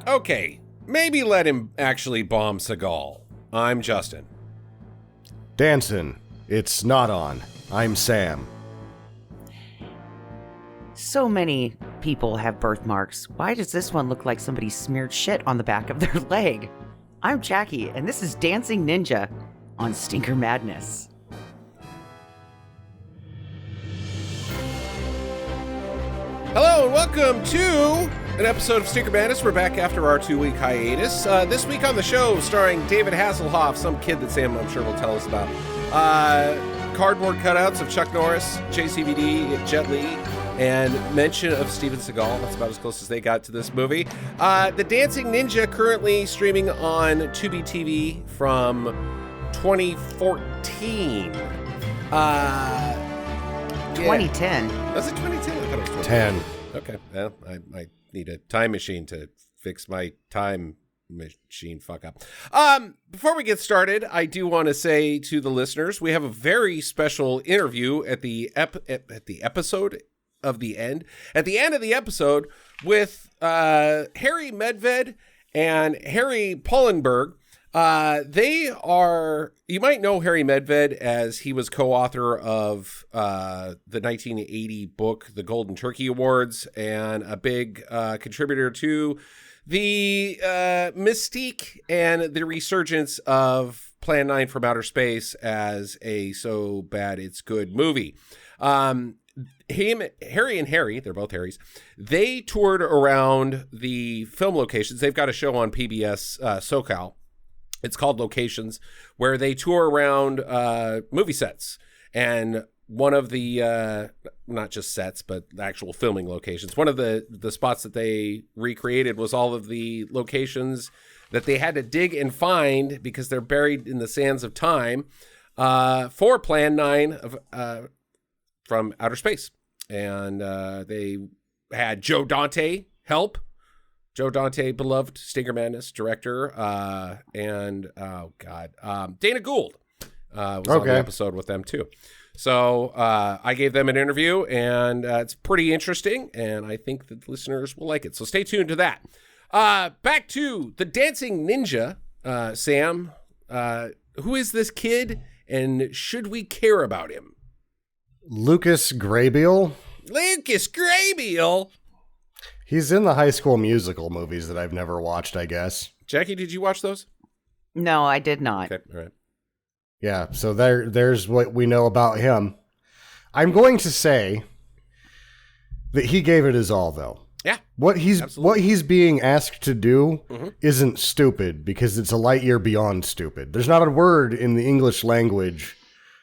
Okay, maybe let him actually bomb Seagal. I'm Justin. Dancing, it's not on. I'm Sam. So many people have birthmarks. Why does this one look like somebody smeared shit on the back of their leg? I'm Jackie, and this is Dancing Ninja on Stinker Madness. Hello and welcome to an episode of Stinker Madness. We're back after our 2-week hiatus. This week on the show, starring David Hasselhoff, some kid that Sam, I'm sure, will tell us about. Cardboard cutouts of Chuck Norris, JCVD, Jet Li, and mention of Steven Seagal. That's about as close as they got to this movie. The Dancing Ninja currently streaming on Tubi TV from 2014. 2010. Was it 2010? I thought it was 2010. 10. Okay. Well, I need a time machine to fix my time machine fuck up. Before we get started, I do want to say to the listeners, we have a very special interview at the episode of the end. At the end of the episode with Harry Medved and Harry Pollenberg. They are, you might know Harry Medved as he was co-author of the 1980 book, The Golden Turkey Awards, and a big contributor to the mystique and the resurgence of Plan 9 from Outer Space as a so bad it's good movie. Harry and Harry, they're both Harrys, they toured around the film locations. They've got a show on PBS SoCal. It's called Locations, where they tour around movie sets. And one of the, not just sets, but actual filming locations. One of the spots that they recreated was all of the locations that they had to dig and find because they're buried in the sands of time for Plan 9 from Outer Space. And they had Joe Dante help. Joe Dante, beloved Stinker Madness director, and Dana Gould was on the episode with them too. So I gave them an interview, and it's pretty interesting, and I think that listeners will like it. So stay tuned to that. Back to the Dancing Ninja, Sam. Who is this kid, and should we care about him? Lucas Grabeel. Lucas Grabeel. He's in the High School Musical movies that I've never watched, I guess. Jackie, did you watch those? No, I did not. Okay, all right. Yeah, so there's what we know about him. I'm going to say that he gave it his all, though. Yeah, what he's being asked to do isn't stupid, because it's a light year beyond stupid. There's not a word in the English language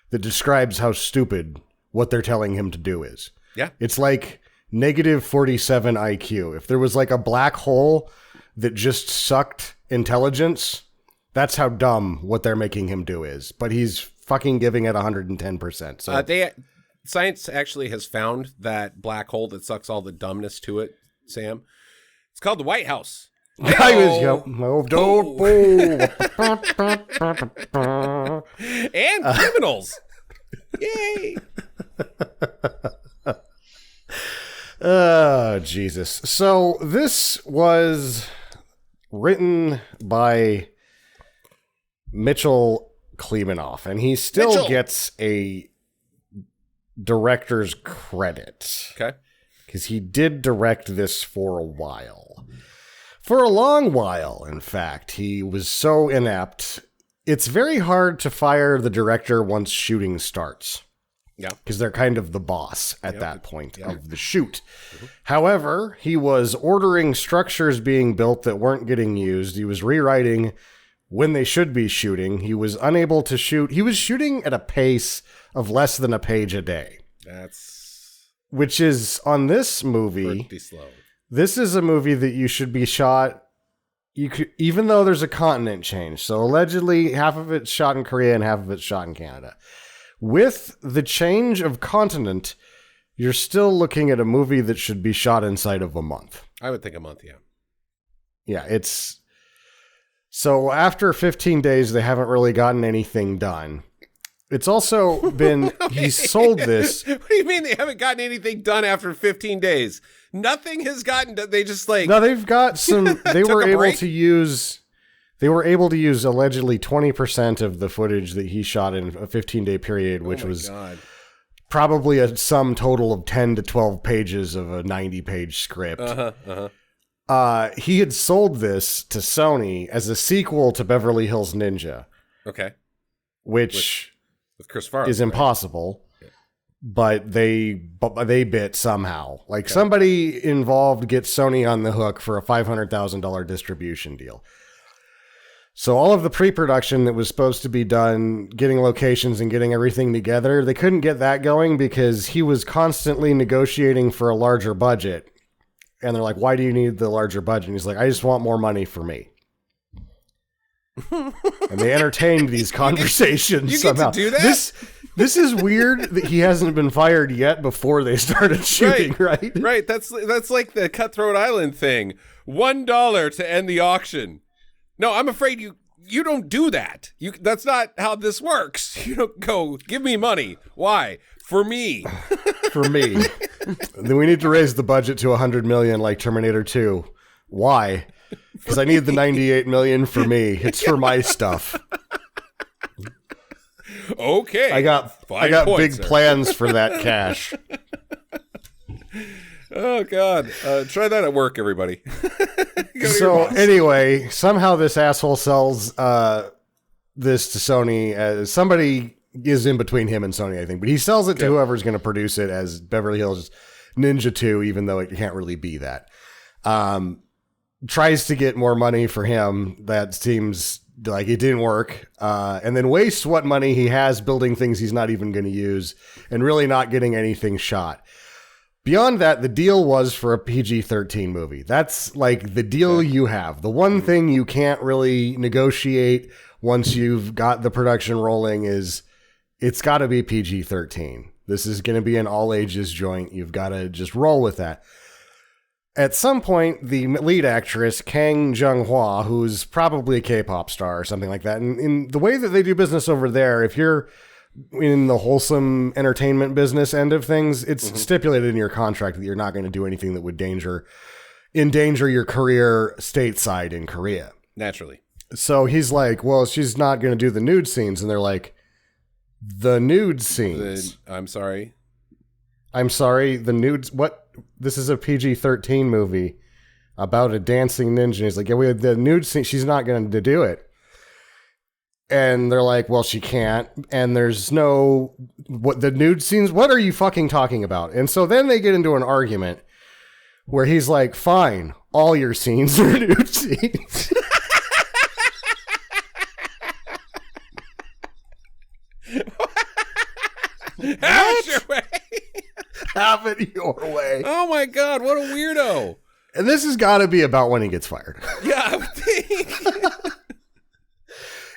that describes how stupid what they're telling him to do is. Yeah. It's like negative 47 IQ. If there was like a black hole that just sucked intelligence, that's how dumb what they're making him do is. But he's fucking giving it 110%. So science actually has found that black hole that sucks all the dumbness to it, Sam. It's called the White House. And criminals. Yay. Oh, Jesus. So this was written by Mitchell Klimanoff, and he still gets a director's credit. Okay. Because he did direct this for a while. For a long while, in fact. He was so inept. It's very hard to fire the director once shooting starts. Yeah. Because they're kind of the boss at that point of the shoot. However, he was ordering structures being built that weren't getting used. He was rewriting when they should be shooting. He was unable to shoot. He was shooting at a pace of less than a page a day. Which is, on this movie, pretty slow. This is a movie that you should be shot, even though there's a continent change. So allegedly, half of it's shot in Korea and half of it's shot in Canada. With the change of continent, you're still looking at a movie that should be shot inside of a month. I would think a month, yeah. Yeah, so after 15 days, they haven't really gotten anything done. It's also been, he sold this. What do you mean they haven't gotten anything done after 15 days? Nothing has gotten done. They just like... No, they've got some, they were able break? to use... They were able to use allegedly 20% of the footage that he shot in a 15-day period, which was probably a sum total of 10 to 12 pages of a 90-page script. He had sold this to Sony as a sequel to Beverly Hills Ninja. Okay. Which with Chris Farley, is impossible, but they bit somehow. Like somebody involved gets Sony on the hook for a $500,000 distribution deal. So all of the pre-production that was supposed to be done, getting locations and getting everything together, they couldn't get that going because he was constantly negotiating for a larger budget. And they're like, why do you need the larger budget? And he's like, I just want more money for me. And they entertained these conversations somehow. You get to do that? This is weird that he hasn't been fired yet before they started shooting, right? Right. That's like the Cutthroat Island thing. $1 to end the auction. No, I'm afraid you don't do that. That's not how this works. You don't go, give me money. Why? For me. For me. Then we need to raise the budget to $100 million like Terminator 2. Why? Because I need the $98 million for me. It's for my stuff. Okay. I got big plans for that cash. Oh, God. Try that at work, everybody. So anyway, somehow this asshole sells this to Sony. Somebody is in between him and Sony, I think. But he sells it to whoever's going to produce it as Beverly Hills Ninja 2, even though it can't really be that. Tries to get more money for him. That seems like it didn't work. And then wastes what money he has building things he's not even going to use and really not getting anything shot. Beyond that, the deal was for a PG-13 movie. That's like the deal you have. The one thing you can't really negotiate once you've got the production rolling is it's got to be PG-13. This is going to be an all-ages joint. You've got to just roll with that. At some point, the lead actress, Kang Jung-hwa, who's probably a K-pop star or something like that, and in the way that they do business over there, if you're in the wholesome entertainment business end of things, it's stipulated in your contract that you're not going to do anything that would endanger your career stateside in Korea. Naturally. So he's like, well, she's not going to do the nude scenes. And they're like, the nude scenes. I'm sorry, the nudes. What? This is a PG-13 movie about a dancing ninja. And he's like, yeah, we have the nude scene. She's not going to do it. And they're like, well, she can't. And there's no, what the nude scenes, what are you fucking talking about? And so then they get into an argument where he's like, fine, all your scenes are nude scenes. Have it your way. Have it your way. Oh my God, what a weirdo. And this has got to be about when he gets fired. Yeah, I would think.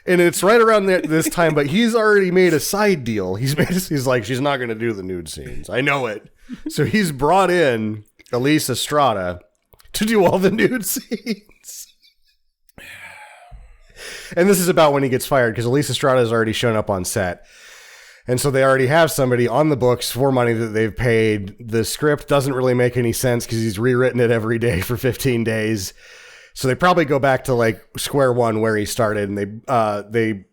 And it's right around this time, but he's already made a side deal. He's like, she's not going to do the nude scenes. I know it. So he's brought in Elise Estrada to do all the nude scenes. And this is about when he gets fired because Elise Estrada has already shown up on set. And so they already have somebody on the books for money that they've paid. The script doesn't really make any sense because he's rewritten it every day for 15 days. So they probably go back to like square one where he started, and they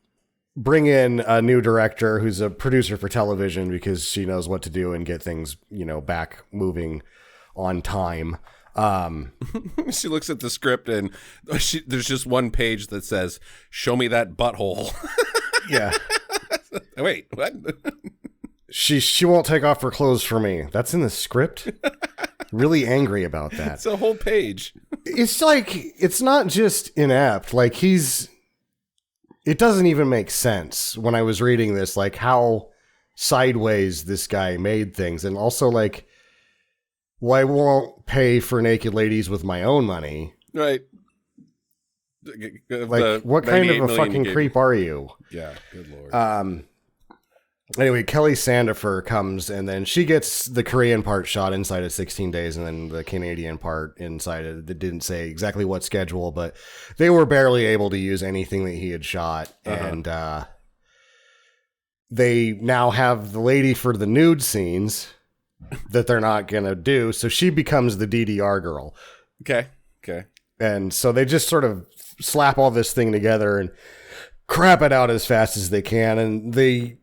bring in a new director who's a producer for television because she knows what to do and get things, back moving on time. She looks at the script and there's just one page that says, "Show me that butthole." Yeah. Wait, what? She won't take off her clothes for me. That's in the script. Really angry about that. It's a whole page. It's like, it's not just inept. Like it doesn't even make sense when I was reading this, like how sideways this guy made things. And also like, well, I won't pay for naked ladies with my own money. Right. Like, what kind of a fucking creep are you? Yeah, good Lord. Anyway, Kelly Sandifer comes, and then she gets the Korean part shot inside of 16 days, and then the Canadian part inside of, it didn't say exactly what schedule, but they were barely able to use anything that he had shot. And they now have the lady for the nude scenes that they're not going to do. So she becomes the DDR girl. Okay. And so they just sort of slap all this thing together and crap it out as fast as they can. And they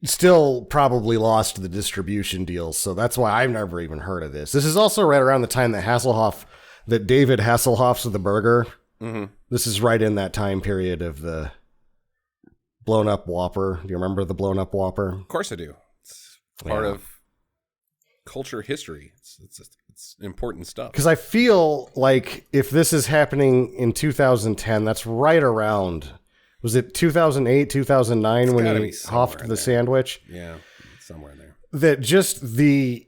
still probably lost the distribution deals. So that's why I've never even heard of this. This is also right around the time that David Hasselhoff's The Burger. Mm-hmm. This is right in that time period of the blown up Whopper. Do you remember the blown up Whopper? Of course I do. It's part of culture history. It's important stuff. Because I feel like if this is happening in 2010, that's right around, was it 2008, 2009 when he hoffed the sandwich? Yeah, somewhere in there. That just the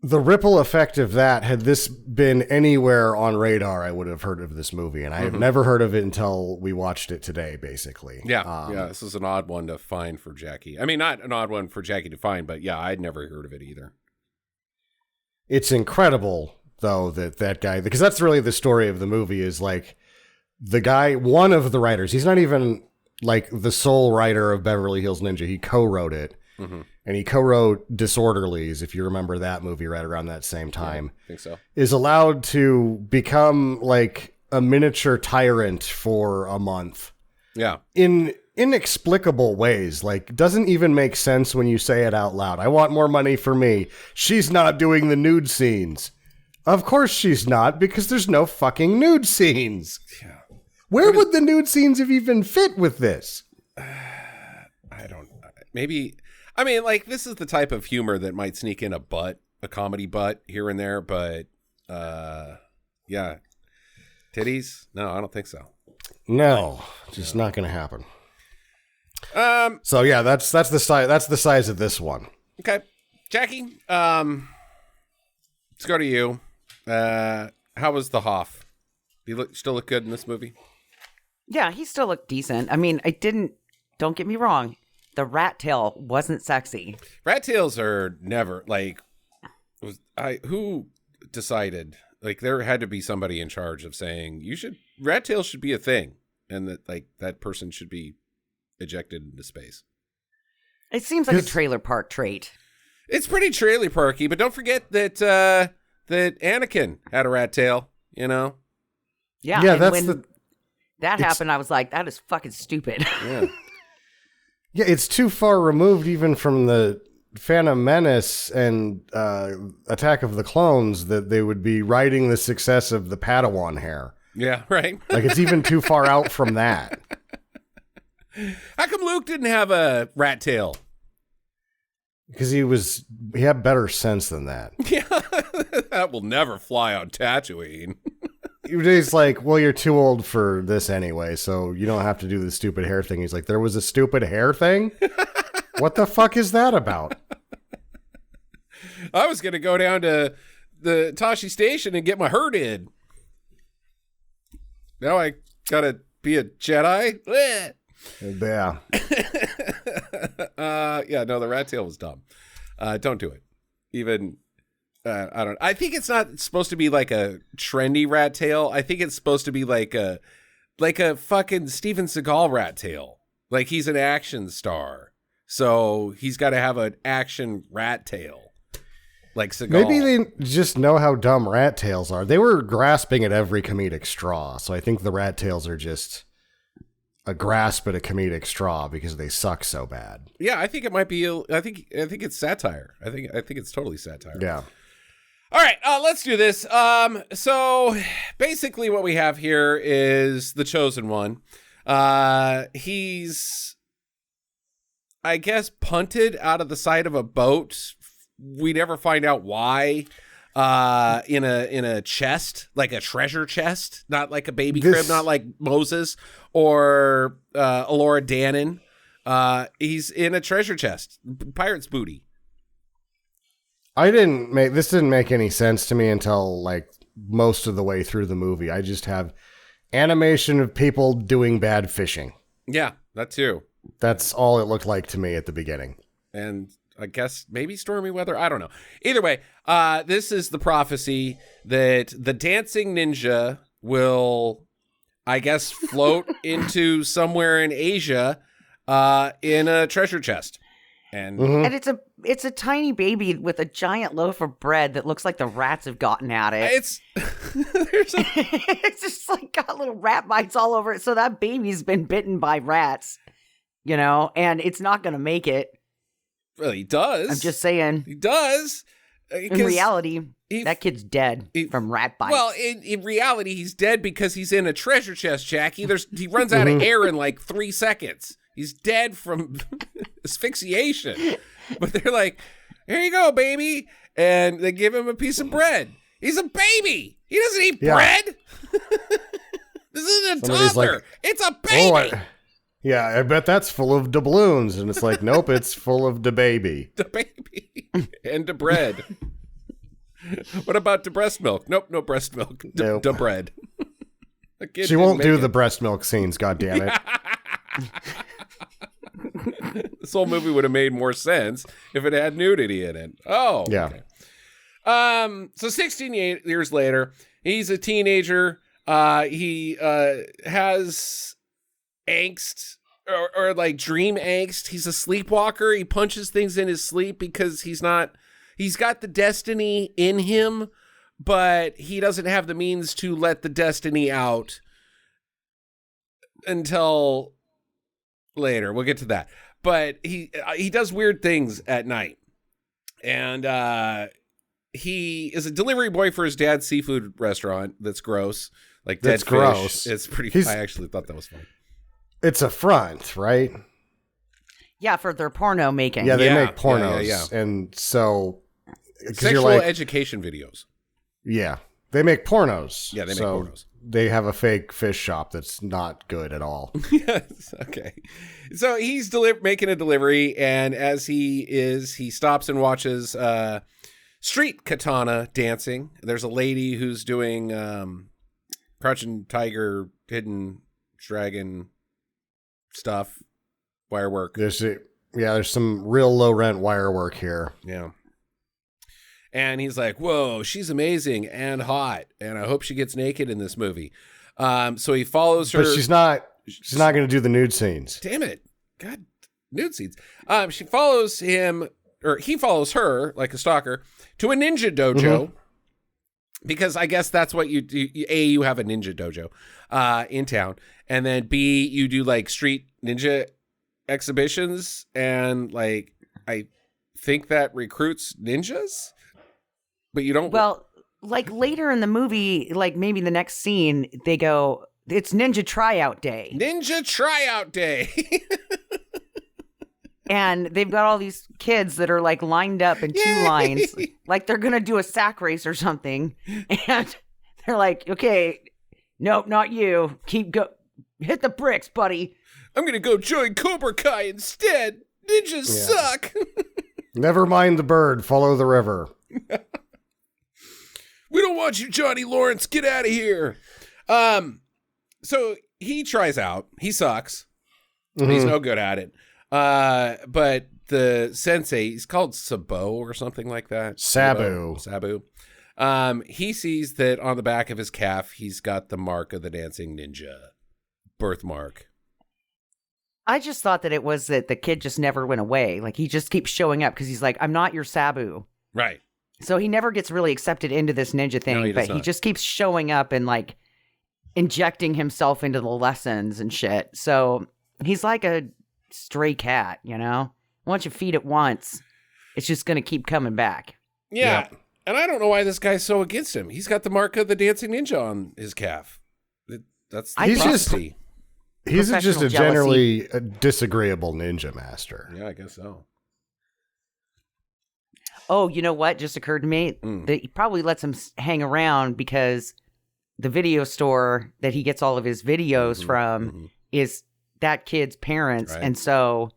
ripple effect of that, had this been anywhere on radar, I would have heard of this movie. And I have never heard of it until we watched it today, basically. Yeah, this is an odd one to find for Jackie. I mean, not an odd one for Jackie to find, but yeah, I'd never heard of it either. It's incredible, though, that guy, because that's really the story of the movie, is like the guy, one of the writers, he's not even like the sole writer of Beverly Hills Ninja. He co-wrote it. Mm-hmm. And he co-wrote Disorderlies, if you remember that movie, right around that same time. Yeah, I think so. Is allowed to become like a miniature tyrant for a month. Yeah. In inexplicable ways. Like, doesn't even make sense when you say it out loud. I want more money for me. She's not doing the nude scenes. Of course she's not, because there's no fucking nude scenes. Yeah. Where would the nude scenes have even fit with this? I don't know. Maybe... I mean, like, this is the type of humor that might sneak in a comedy butt here and there, but, yeah. Titties? No, I don't think so. No, just not going to happen. So yeah, that's the size of this one. Okay. Jackie, let's go to you. How was the Hoff? Do you still look good in this movie? Yeah, he still looked decent. I mean, don't get me wrong. The rat tail wasn't sexy. Rat tails are never like. Who decided? Like, there had to be somebody in charge of saying rat tails should be a thing, and that person should be ejected into space. It seems like a trailer park trait. It's pretty trailer parky, but don't forget that that Anakin had a rat tail. You know. Yeah. Yeah, when that happened, I was like, that is fucking stupid. Yeah. Yeah, it's too far removed even from the Phantom Menace and Attack of the Clones that they would be riding the success of the Padawan hair. Yeah, right. Like, it's even too far out from that. How come Luke didn't have a rat tail? Because he had better sense than that. Yeah, that will never fly on Tatooine. He's like, well, you're too old for this anyway, so you don't have to do the stupid hair thing. He's like, there was a stupid hair thing? What the fuck is that about? I was going to go down to the Tashi Station and get my herd in. Now I got to be a Jedi? Yeah. Yeah, no, the rat tail was dumb. Don't do it. Even... I think it's not supposed to be like a trendy rat tail. I think it's supposed to be like a fucking Steven Seagal rat tail. Like, he's an action star, so he's got to have an action rat tail, like Seagal. Maybe they just know how dumb rat tails are. They were grasping at every comedic straw, so I think the rat tails are just a grasp at a comedic straw because they suck so bad. Yeah, I think it might be. I think it's satire. I think it's totally satire. Yeah. All right, let's do this. So basically what we have here is the Chosen One. He's, I guess, punted out of the side of a boat. We never find out why. In a chest, like a treasure chest, not like a baby crib, not like Moses or Elora Danan. He's in a treasure chest, pirate's booty. This didn't make any sense to me until like most of the way through the movie. I just have animation of people doing bad fishing. Yeah, that too. That's all it looked like to me at the beginning. And I guess maybe stormy weather. I don't know. Either way, this is the prophecy that the dancing ninja will, I guess, float into somewhere in Asia in a treasure chest. And it's a tiny baby with a giant loaf of bread that looks like the rats have gotten at it. It's it's just like got little rat bites all over it. So that baby's been bitten by rats, and it's not going to make it. Well, he does. I'm just saying. He does. In reality, that kid's dead from rat bites. Well, in reality, he's dead because he's in a treasure chest, Jackie. He runs out of air in like 3 seconds. He's dead from asphyxiation. But they're like, here you go, baby. And they give him a piece of bread. He's a baby. He doesn't eat bread. This isn't a toddler. Like, it's a baby. I bet that's full of doubloons. And it's like, nope, it's full of the baby. The baby. And the bread. What about the breast milk? Nope, no breast milk. Nope. The bread. She won't do the breast milk scenes, goddammit. This whole movie would have made more sense if it had nudity in it. Oh, yeah. Okay. So 16 years later, he's a teenager. He has angst or like dream angst. He's a sleepwalker. He punches things in his sleep because he's got the destiny in him, but he doesn't have the means to let the destiny out until later. We'll get to that. But he does weird things at night. And he is a delivery boy for his dad's seafood restaurant that's gross. Like dead that's fish. Gross. It's pretty I actually thought that was funny. It's a front, right? Yeah, for their porno making. Yeah, they make pornos. Yeah. And so sexual education videos. Yeah. They make pornos. Yeah, they make pornos. They have a fake fish shop that's not good at all. Yes. Okay. So he's making a delivery, and as he stops and watches street katana dancing. There's a lady who's doing crouching tiger, hidden dragon stuff, wire work. There's some real low rent wire work here. Yeah. And he's like, whoa, she's amazing and hot. And I hope she gets naked in this movie. So he follows her. But she's not going to do the nude scenes. Damn it. God, nude scenes. She follows him, or he follows her like a stalker to a ninja dojo. Mm-hmm. Because I guess that's what you do. A, you have a ninja dojo in town. And then B, you do like street ninja exhibitions. And like, I think that recruits ninjas. But you don't. Well, like later in the movie, like maybe the next scene, they go, it's Ninja Tryout Day. Ninja Tryout Day. And they've got all these kids that are like lined up in two lines, like they're going to do a sack race or something. And they're like, okay, nope, not you. Hit the bricks, buddy. I'm going to go join Cobra Kai instead. Ninjas suck. Never mind the bird. Follow the river. We don't want you, Johnny Lawrence. Get out of here. So he tries out. He sucks. Mm-hmm. He's no good at it. But the sensei, he's called Sabo or something like that. Sabu. He sees that on the back of his calf, he's got the mark of the dancing ninja. Birthmark. I just thought that it was that the kid just never went away. Like he just keeps showing up because he's like, I'm not your Sabu. Right. So he never gets really accepted into this ninja thing, he just keeps showing up and like injecting himself into the lessons and shit. So he's like a stray cat, Once you feed it once, it's just going to keep coming back. Yeah. And I don't know why this guy's so against him. He's got the mark of the dancing ninja on his calf. That's the prophecy. He's just a generally disagreeable ninja master. Yeah, I guess so. Oh, you know what just occurred to me? That he probably lets him hang around because the video store that he gets all of his videos from is that kid's parents. Right. And so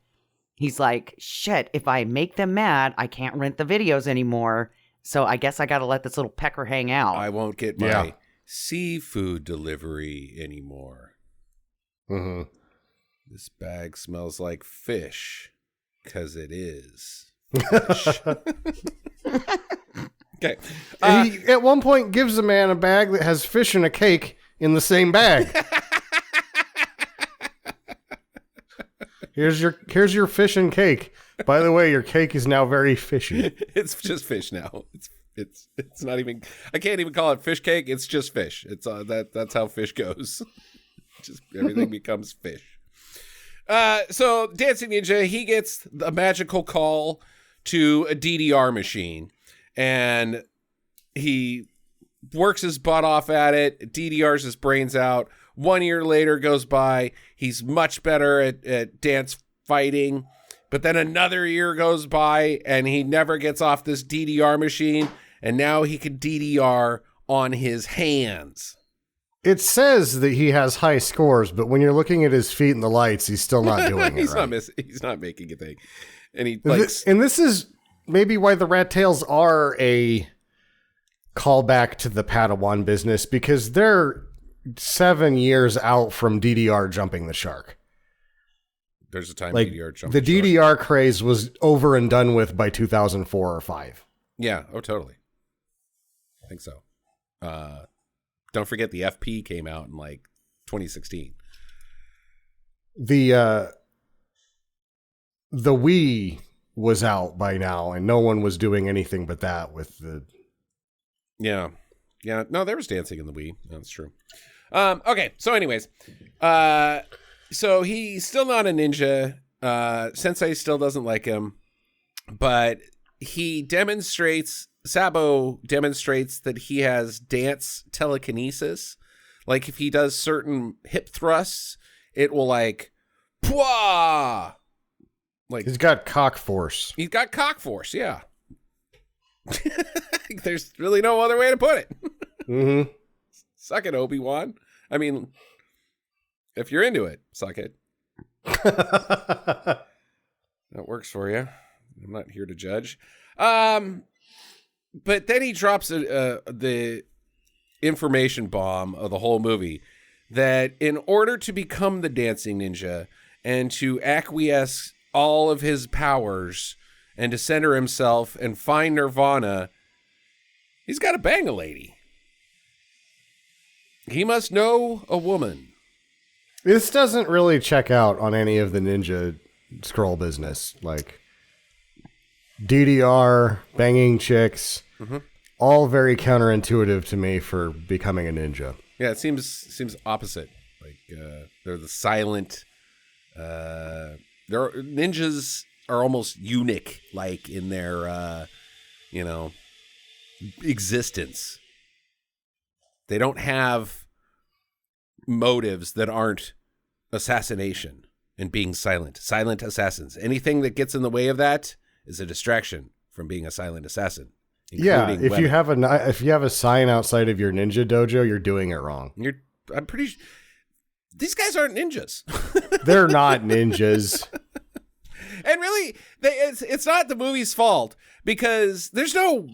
he's like, shit, if I make them mad, I can't rent the videos anymore. So I guess I got to let this little pecker hang out. I won't get my seafood delivery anymore. Mm-hmm. This bag smells like fish because it is. Okay. He at one point gives the man a bag that has fish and a cake in the same bag. Here's your fish and cake. By the way, your cake is now very fishy. It's just fish now. It's not even. I can't even call it fish cake. It's just fish. It's that's how fish goes. Just everything becomes fish. So Dancing Ninja, he gets a magical call to a DDR machine, and he works his butt off at it. DDRs his brains out. 1 year later goes by. He's much better at dance fighting. But then another year goes by, and he never gets off this DDR machine. And now he can DDR on his hands. It says that he has high scores, but when you're looking at his feet in the lights, he's still not doing he's it right. He's not making a thing. And and this is maybe why the rat tails are a callback to the Padawan business, because they're 7 years out from DDR jumping the shark. There's a time DDR jumped the DDR craze was over and done with by 2004 or 5. Yeah. Oh, totally. I think so. Don't forget the FP came out in like 2016. The Wii was out by now, and no one was doing anything but that with the. Yeah. No, there was dancing in the Wii. That's true. Okay. So, anyways, so he's still not a ninja. Sensei still doesn't like him, but Sabo demonstrates that he has dance telekinesis. Like if he does certain hip thrusts, it will like, pwah! Like he's got cock force. He's got cock force, yeah. There's really no other way to put it. Mm-hmm. Suck it, Obi-Wan. I mean, if you're into it, suck it. That works for you. I'm not here to judge. But then he drops the information bomb of the whole movie that in order to become the dancing ninja and to acquiesce all of his powers and to center himself and find nirvana, he's got to bang a lady. He must know a woman. This doesn't really check out on any of the ninja scroll business. Like DDR, banging chicks, all very counterintuitive to me for becoming a ninja. Yeah, it seems opposite. Like they're the silent. Ninjas are almost eunuch like in their existence. They don't have motives that aren't assassination and being silent. Silent assassins. Anything that gets in the way of that is a distraction from being a silent assassin. Yeah, if you have a sign outside of your ninja dojo, you're doing it wrong. I'm pretty sure these guys aren't ninjas. They're not ninjas. And really, it's not the movie's fault because there's no.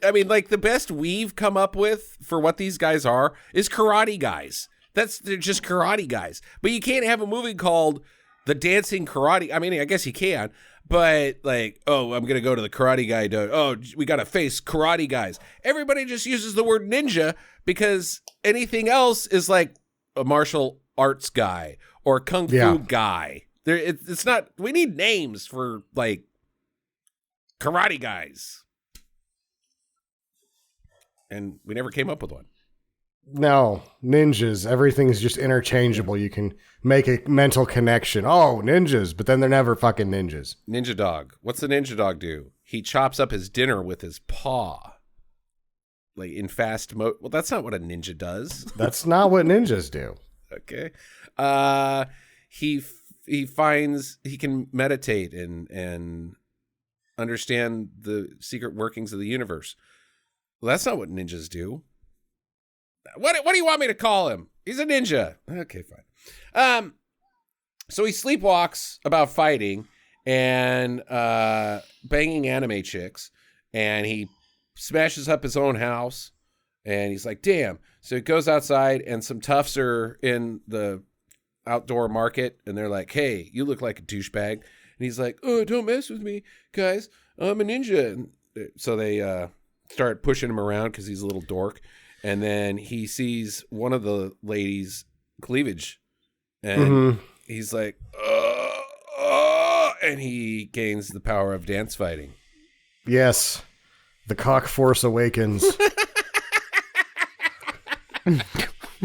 I mean, like the best we've come up with for what these guys are is karate guys. They're just karate guys. But you can't have a movie called The Dancing Karate. I mean, I guess you can. But like, oh, I'm going to go to the karate guy. Oh, we got to face karate guys. Everybody just uses the word ninja because anything else is like a martial arts guy or kung fu guy. It's not, we need names for like karate guys. And we never came up with one. No, ninjas. Everything's just interchangeable. You can make a mental connection. Oh, ninjas, but then they're never fucking ninjas. Ninja dog. What's the ninja dog do? He chops up his dinner with his paw. Like in fast mode. Well, that's not what a ninja does. That's not what ninjas do. Okay. He finds he can meditate and understand the secret workings of the universe. Well, that's not what ninjas do. What do you want me to call him? He's a ninja. Okay, fine. So he sleepwalks about fighting and banging anime chicks, and he smashes up his own house, and he's like, damn. So he goes outside, and some toughs are in the outdoor market, and they're like, hey, you look like a douchebag. And he's like, oh, don't mess with me, guys. I'm a ninja. And so they start pushing him around because he's a little dork. And then he sees one of the ladies' cleavage, and he's like, And he gains the power of dance fighting. Yes. The cock force awakens.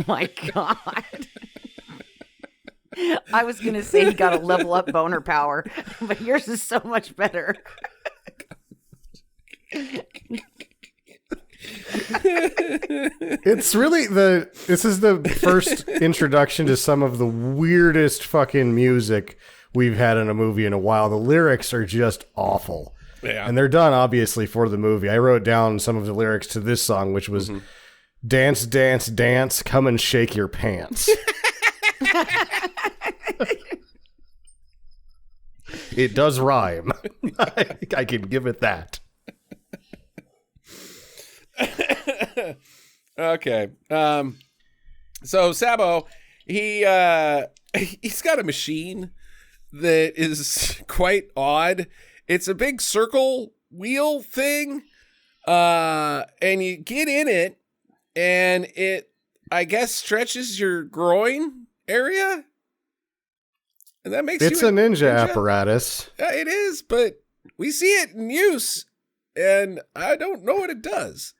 My God. I was going to say he got a level up boner power, but yours is so much better. It's really this is the first introduction to some of the weirdest fucking music we've had in a movie in a while. The lyrics are just awful. Yeah. And they're done obviously for the movie. I wrote down some of the lyrics to this song, which was dance, dance, dance, come and shake your pants. It does rhyme. I can give it that. Okay. So Sabo, he's got a machine that is quite odd. It's a big circle wheel thing. And you get in it and it, I guess, stretches your groin area. And that makes it's you a ninja apparatus. It is, but we see it in use and I don't know what it does.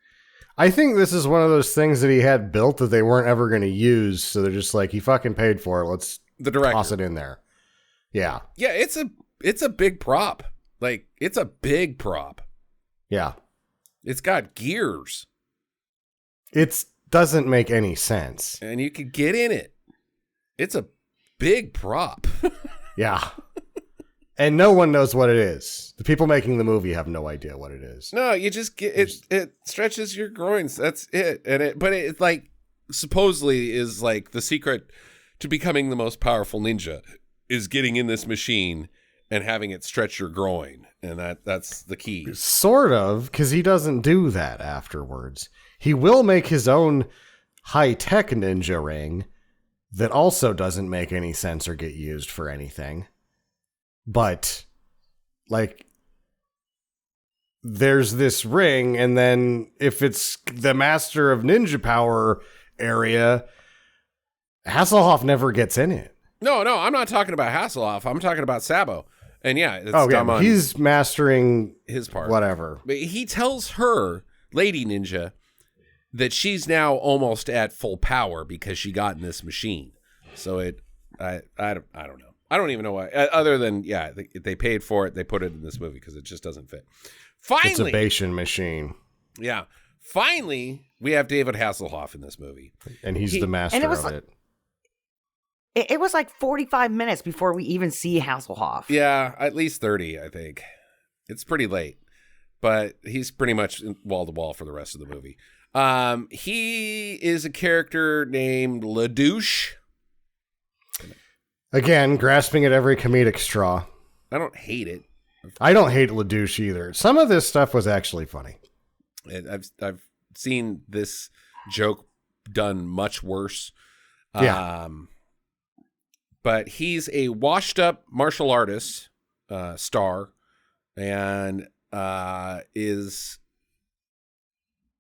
I think this is one of those things that he had built that they weren't ever going to use. So they're just like, he fucking paid for it. Let's toss it in there. Yeah. Yeah. It's a big prop. Like, it's a big prop. Yeah. It's got gears. It doesn't make any sense. And you can get in it. It's a big prop. Yeah. And no one knows what it is. The people making the movie have no idea what it is. No, you just get it. It stretches your groins. That's it. But it like supposedly is like the secret to becoming the most powerful ninja is getting in this machine and having it stretch your groin. And that's the key. Sort of, because he doesn't do that afterwards. He will make his own high-tech ninja ring that also doesn't make any sense or get used for anything. But, like, there's this ring, and then if it's the Master of Ninja Power area, Hasselhoff never gets in it. No, I'm not talking about Hasselhoff. I'm talking about Sabo. And yeah, it's dumb on he's mastering his part. Whatever. But he tells her, Lady Ninja, that she's now almost at full power because she got in this machine. So I don't know. I don't even know why. Other than, they paid for it. They put it in this movie because it just doesn't fit. Finally, it's a Bayesian machine. Yeah. Finally, we have David Hasselhoff in this movie. And he's the master of it. It was like 45 minutes before we even see Hasselhoff. Yeah, at least 30, I think. It's pretty late. But he's pretty much wall-to-wall for the rest of the movie. He is a character named LaDouche. Again, grasping at every comedic straw. I don't hate it. I don't hate LaDouche either. Some of this stuff was actually funny. I've seen this joke done much worse. Yeah. But he's a washed-up martial artist star and is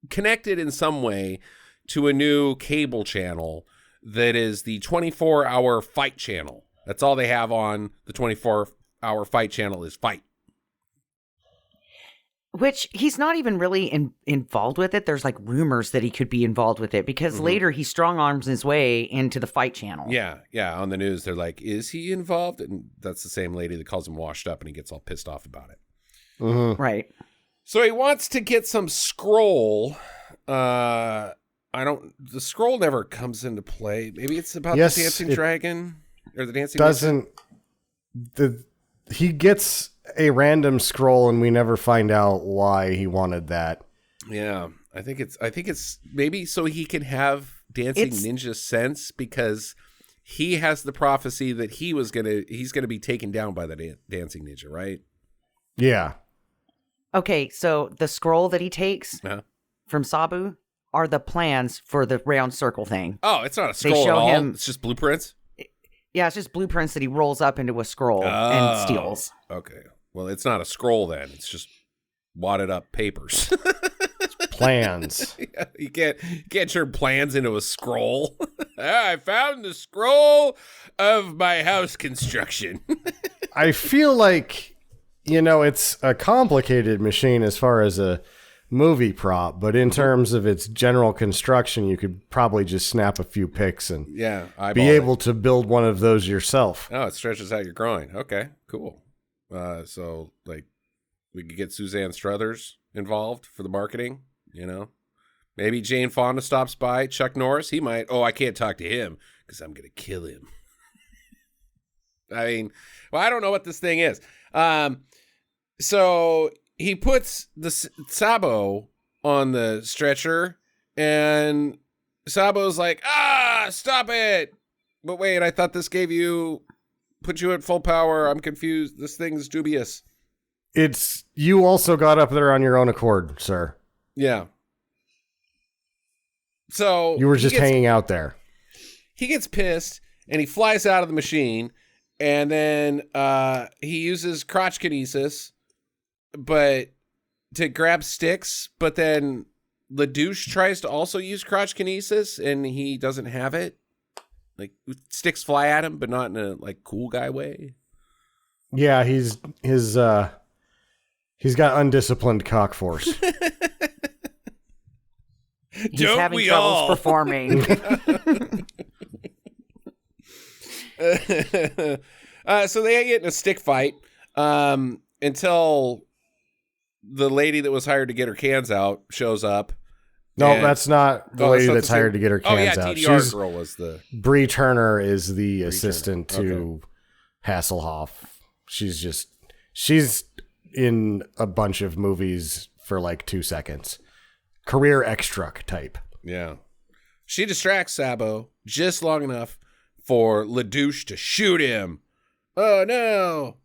connected in some way to a new cable channel that is the 24-hour fight channel. That's all they have on the 24-hour fight channel is fight. Which he's not even really involved with it. There's like rumors that he could be involved with it because later he strong arms his way into the fight channel. Yeah. On the news, they're like, is he involved? And that's the same lady that calls him washed up and he gets all pissed off about it. Mm-hmm. Right. So he wants to get some scroll. The scroll never comes into play. Maybe it's about the dancing dragon or the dancing. He gets a random scroll and we never find out why he wanted that. Yeah. I think it's maybe so he can have dancing ninja sense because he has the prophecy that he's going to be taken down by the dancing ninja, right? Yeah. Okay, so the scroll that he takes from Sabu are the plans for the round circle thing. Oh, it's not a scroll at all. It's just blueprints? Yeah, it's just blueprints that he rolls up into a scroll and steals. Okay. Well, it's not a scroll then. It's just wadded up papers. Plans. Yeah, you can't turn plans into a scroll. I found the scroll of my house construction. I feel like, it's a complicated machine as far as a movie prop, but in terms of its general construction, you could probably just snap a few pics and be able to build one of those yourself. Oh, it stretches out your groin. Okay, cool. So like we could get Suzanne Struthers involved for the marketing, Maybe Jane Fonda stops by. Chuck Norris, he might. Oh, I can't talk to him because I'm going to kill him. I mean, well, I don't know what this thing is. So he puts the Sabo on the stretcher, and Sabo's like, stop it. But wait, I thought this put you at full power. I'm confused. This thing's dubious. You also got up there on your own accord, sir. Yeah. So you were just hanging out there. He gets pissed and he flies out of the machine, and then he uses crotch kinesis, but to grab sticks. But then LaDouche tries to also use crotch kinesis, and he doesn't have it. Like sticks fly at him, but not in a cool guy way. Yeah, he's got undisciplined cock force. He's having troubles performing. So they get in a stick fight until the lady that was hired to get her cans out shows up. No, that's not the lady that's hired to get her cans out. DDR girl was the... Bree Turner is the assistant to Hasselhoff. She's in a bunch of movies for 2 seconds. Career extra type. Yeah. She distracts Sabo just long enough for LaDouche to shoot him. Oh, no.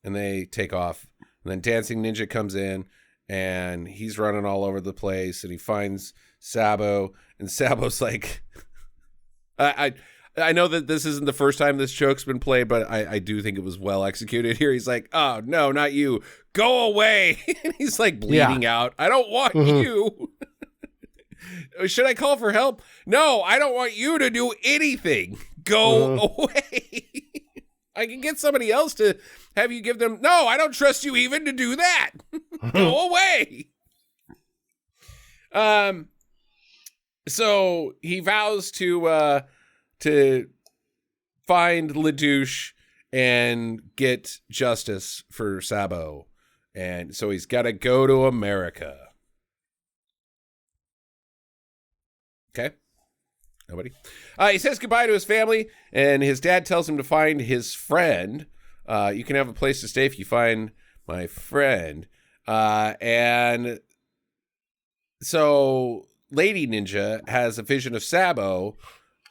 And they take off. And then Dancing Ninja comes in, and he's running all over the place, and he finds Sabo, and Sabo's like... I know that this isn't the first time this joke's been played, but I do think it was well executed here. He's like, oh, no, not you. Go away. And he's bleeding out. I don't want you. Should I call for help? No, I don't want you to do anything. Go away. I can get somebody else to have you give them. No, I don't trust you even to do that. Go away. So he vows to find LaDouche and get justice for Sabo. And so he's got to go to America. Okay. Nobody. He says goodbye to his family, and his dad tells him to find his friend. You can have a place to stay if you find my friend. And so Lady Ninja has a vision of Sabo,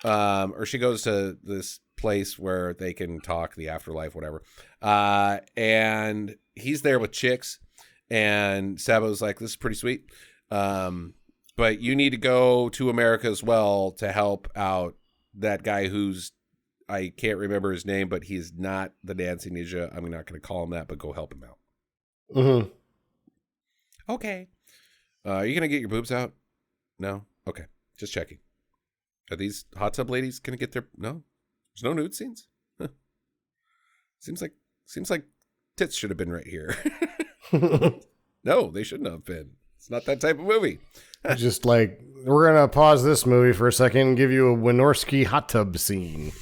or she goes to this place where they can talk, the afterlife, whatever. And he's there with chicks, and Sabo's like, this is pretty sweet. But you need to go to America as well to help out that guy who's, I can't remember his name, but he's not the Dancing Ninja. I'm not going to call him that, but go help him out. Mm-hmm. Okay. Are you going to get your boobs out? No? Okay. Just checking. Are these hot tub ladies going to get their... No? There's no nude scenes? Huh. Seems like tits should have been right here. No, they shouldn't have been. It's not that type of movie. Just we're going to pause this movie for a second and give you a Wynorski hot tub scene.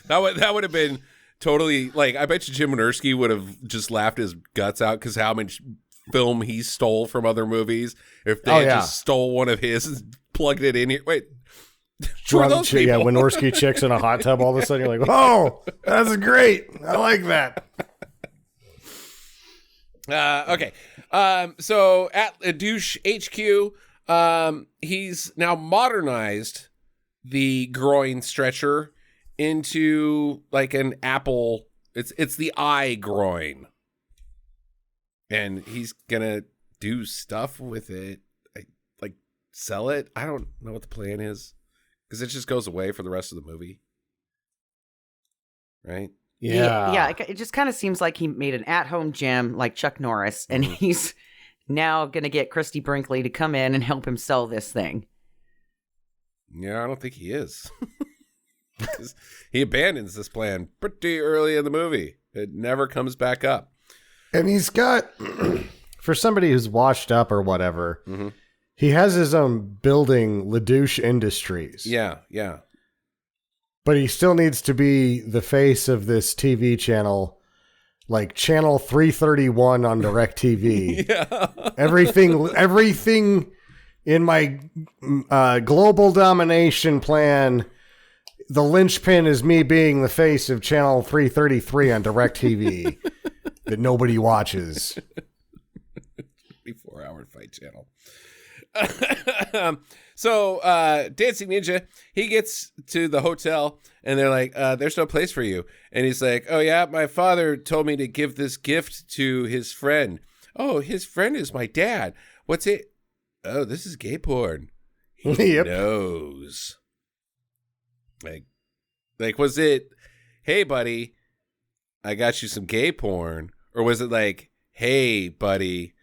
That would have been totally, I bet you Jim Wynorski would have just laughed his guts out because how much film he stole from other movies. If they just stole one of his and plugged it in here. Wait. Those people? Yeah, Wynorski chicks in a hot tub, all of a sudden you're like, oh, that's great. I like that. Okay. So at LaDouche HQ, he's now modernized the groin stretcher into an apple. It's the eye groin. And he's gonna do stuff with it. Sell it. I don't know what the plan is. Because it just goes away for the rest of the movie. Right? Yeah. It just kind of seems like he made an at-home gym like Chuck Norris, and he's now going to get Christy Brinkley to come in and help him sell this thing. Yeah, I don't think he is. He abandons this plan pretty early in the movie. It never comes back up. And he's got, for somebody who's washed up or whatever, he has his own building, LaDouche Industries. Yeah, yeah. But he still needs to be the face of this TV channel, like channel 331 on DirecTV. Yeah. Everything in my global domination plan, the linchpin is me being the face of channel 333 on DirecTV that nobody watches. 24-hour fight channel. So Dancing Ninja, he gets to the hotel and they're like, there's no place for you. And he's like, oh yeah, my father told me to give this gift to his friend. Oh, his friend is my dad. What's it? Oh, this is gay porn. He knows. Like, was it, hey buddy, I got you some gay porn? Or was it like, hey buddy,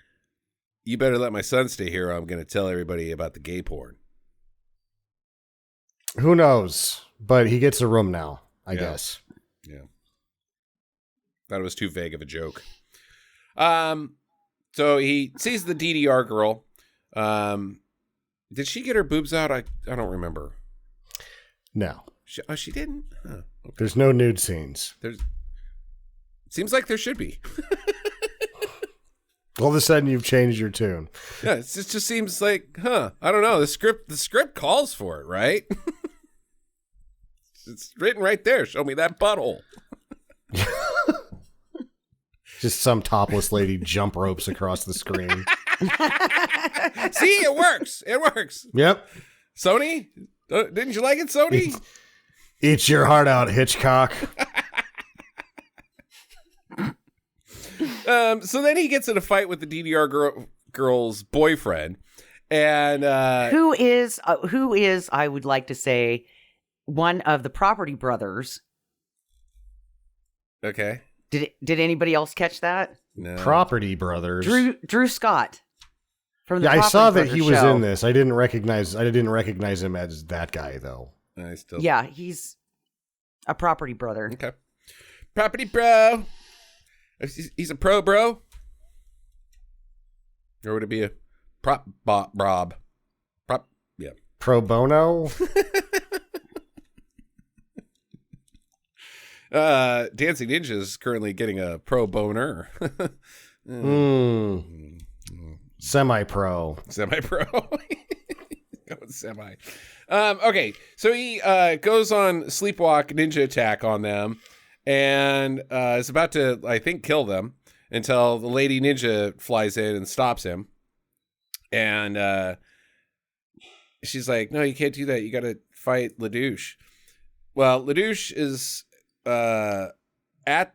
you better let my son stay here or I'm going to tell everybody about the gay porn? Who knows? But he gets a room now, I guess. Yeah. Thought it was too vague of a joke. So he sees the DDR girl. Did she get her boobs out? I don't remember. No. She didn't? Huh, okay. There's no nude scenes. It seems like there should be. All of a sudden, you've changed your tune. Yeah, it just seems like, I don't know. The script calls for it, right? It's written right there. Show me that butthole. Just some topless lady jump ropes across the screen. See, it works. It works. Yep. Sony, didn't you like it, Sony? Eat your heart out, Hitchcock. So then he gets in a fight with the DDR girl's boyfriend, and who is I would like to say one of the Property Brothers. Okay. Did anybody else catch that? No. Property Brothers. Drew Scott from the I Property saw that Brothers he was show. in this. I didn't recognize him as that guy though. Yeah, he's a Property Brother. Okay. Property bro. He's a pro bro. Or would it be a prop Rob? Yeah. Pro bono? Dancing Ninja is currently getting a pro boner. Semi-pro. Semi-pro. Going semi. Okay, so he goes on sleepwalk ninja attack on them and is about to, I think, kill them until the lady ninja flies in and stops him. And she's like, no, you can't do that. You got to fight LaDouche. Well, LaDouche is at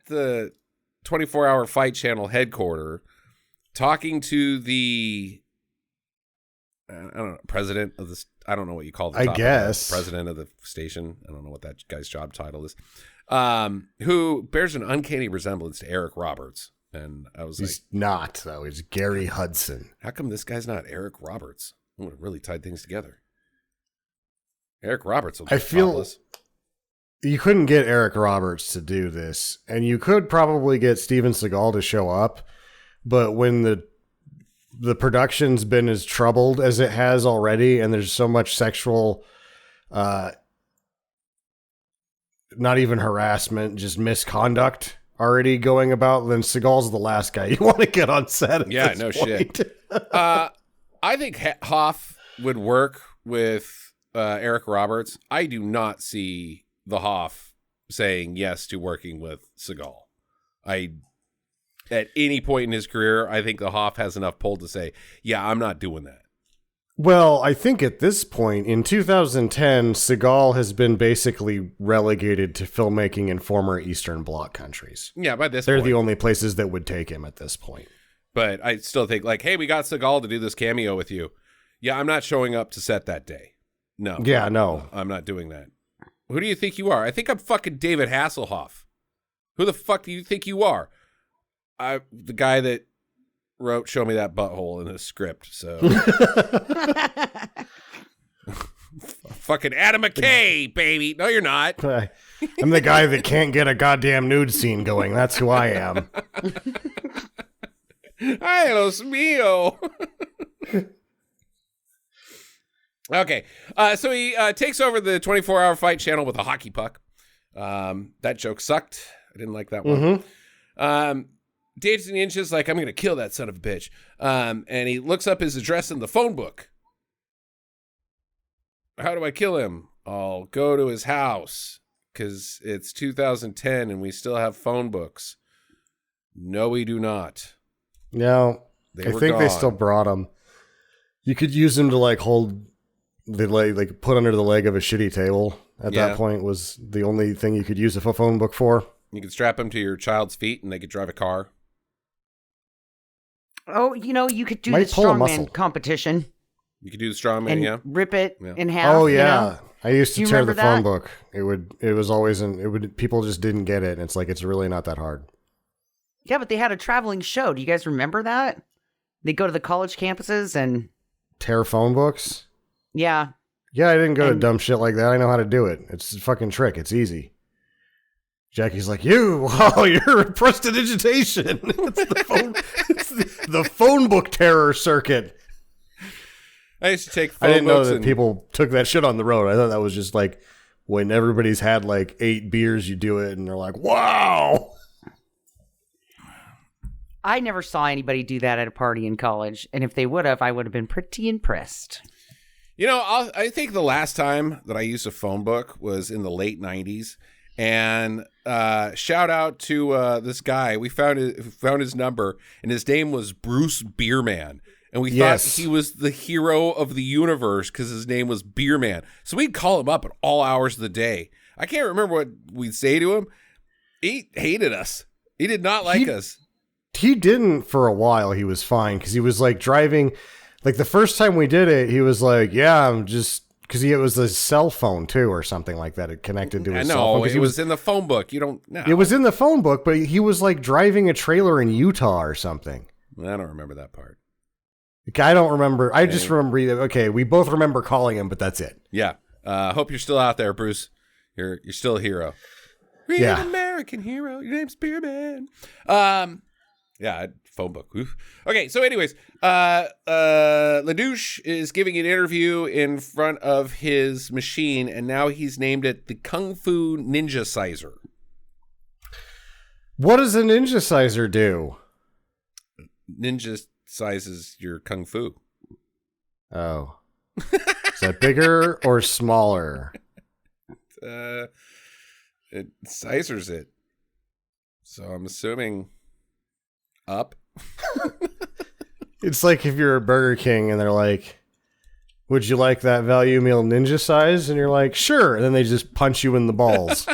the 24-hour fight channel headquarters talking to the I don't know, president of this. I don't know what you call the I guess president of the station. I don't know what that guy's job title is. Who bears an uncanny resemblance to Eric Roberts. And I was he's not, though. He's Gary Hudson. How come this guy's not Eric Roberts? I would have really tied things together. Eric Roberts will be topless. You couldn't get Eric Roberts to do this, and you could probably get Steven Seagal to show up, but when the production's been as troubled as it has already, and there's so much sexual, not even harassment, just misconduct already going about, then Seagal's the last guy you want to get on set. Yeah, no shit. I think Hoff would work with Eric Roberts. I do not see the Hoff saying yes to working with Seagal. At any point in his career, I think the Hoff has enough pull to say, yeah, I'm not doing that. Well, I think at this point, in 2010, Seagal has been basically relegated to filmmaking in former Eastern Bloc countries. Yeah, by this They're point. the only places that would take him at this point. But I still think, like, hey, we got Seagal to do this cameo with you. Yeah, I'm not showing up to set that day. No. Yeah, no. I'm not doing that. Who do you think you are? I think I'm fucking David Hasselhoff. Who the fuck do you think you are? The guy that wrote "Show Me That Butthole" in a script. So, fuck fucking Adam McKay, baby. No, you're not. I'm the guy that can't get a goddamn nude scene going. That's who I am. Ay, los mío. Okay, so he takes over the 24-hour fight channel with a hockey puck. That joke sucked. I didn't like that one. Dave's Ninja's like, I'm going to kill that son of a bitch. And he looks up his address in the phone book. How do I kill him? I'll go to his house because it's 2010 and we still have phone books. No, we do not. No, I think they still brought them. You could use them to like hold the leg, like put under the leg of a shitty table. At that point was the only thing you could use a phone book for. You could strap them to your child's feet and they could drive a car. Oh, you could do the strongman competition. You could do the strongman, and rip it in half. Oh yeah, I used to tear the phone book. It was always people just didn't get it. And it's like it's really not that hard. Yeah, but they had a traveling show. Do you guys remember that? They go to the college campuses and tear phone books. Yeah. Yeah, I didn't go to dumb shit like that. I know how to do it. It's a fucking trick. It's easy. Jackie's like, you're prestidigitation. It's the phone book terror circuit. I used to take phone I didn't know that and people took that shit on the road. I thought that was just like when everybody's had like 8 beers, you do it and they're like, wow. I never saw anybody do that at a party in college. And if they would have, I would have been pretty impressed. I think the last time that I used a phone book was in the late 90s. And shout out to this guy. We found his number, and his name was Bruce Beerman. And we thought he was the hero of the universe because his name was Beerman. So we'd call him up at all hours of the day. I can't remember what we'd say to him. He hated us. He did not like us. He didn't for a while. He was fine because he was like driving. Like the first time we did it, he was like, yeah, I'm just... Because it was a cell phone, too, or something like that. It connected to his cell phone. It was in the phone book. You don't know. It was in the phone book, but he was like driving a trailer in Utah or something. I don't remember that part. I don't remember. I just remember, okay, we both remember calling him, but that's it. Yeah. Hope you're still out there, Bruce. You're still a hero. Real American hero. Your name's Spearman. Yeah, phone book. Oof. Okay, so anyways, LaDouche is giving an interview in front of his machine, and now he's named it the Kung Fu Ninja Sizer. What does a Ninja Sizer do? Ninja sizes your Kung Fu. Oh. Is that bigger or smaller? It sizers it. So I'm assuming... up. It's like if you're a Burger King and they're like, would you like that value meal ninja size? And you're like, sure. And then they just punch you in the balls.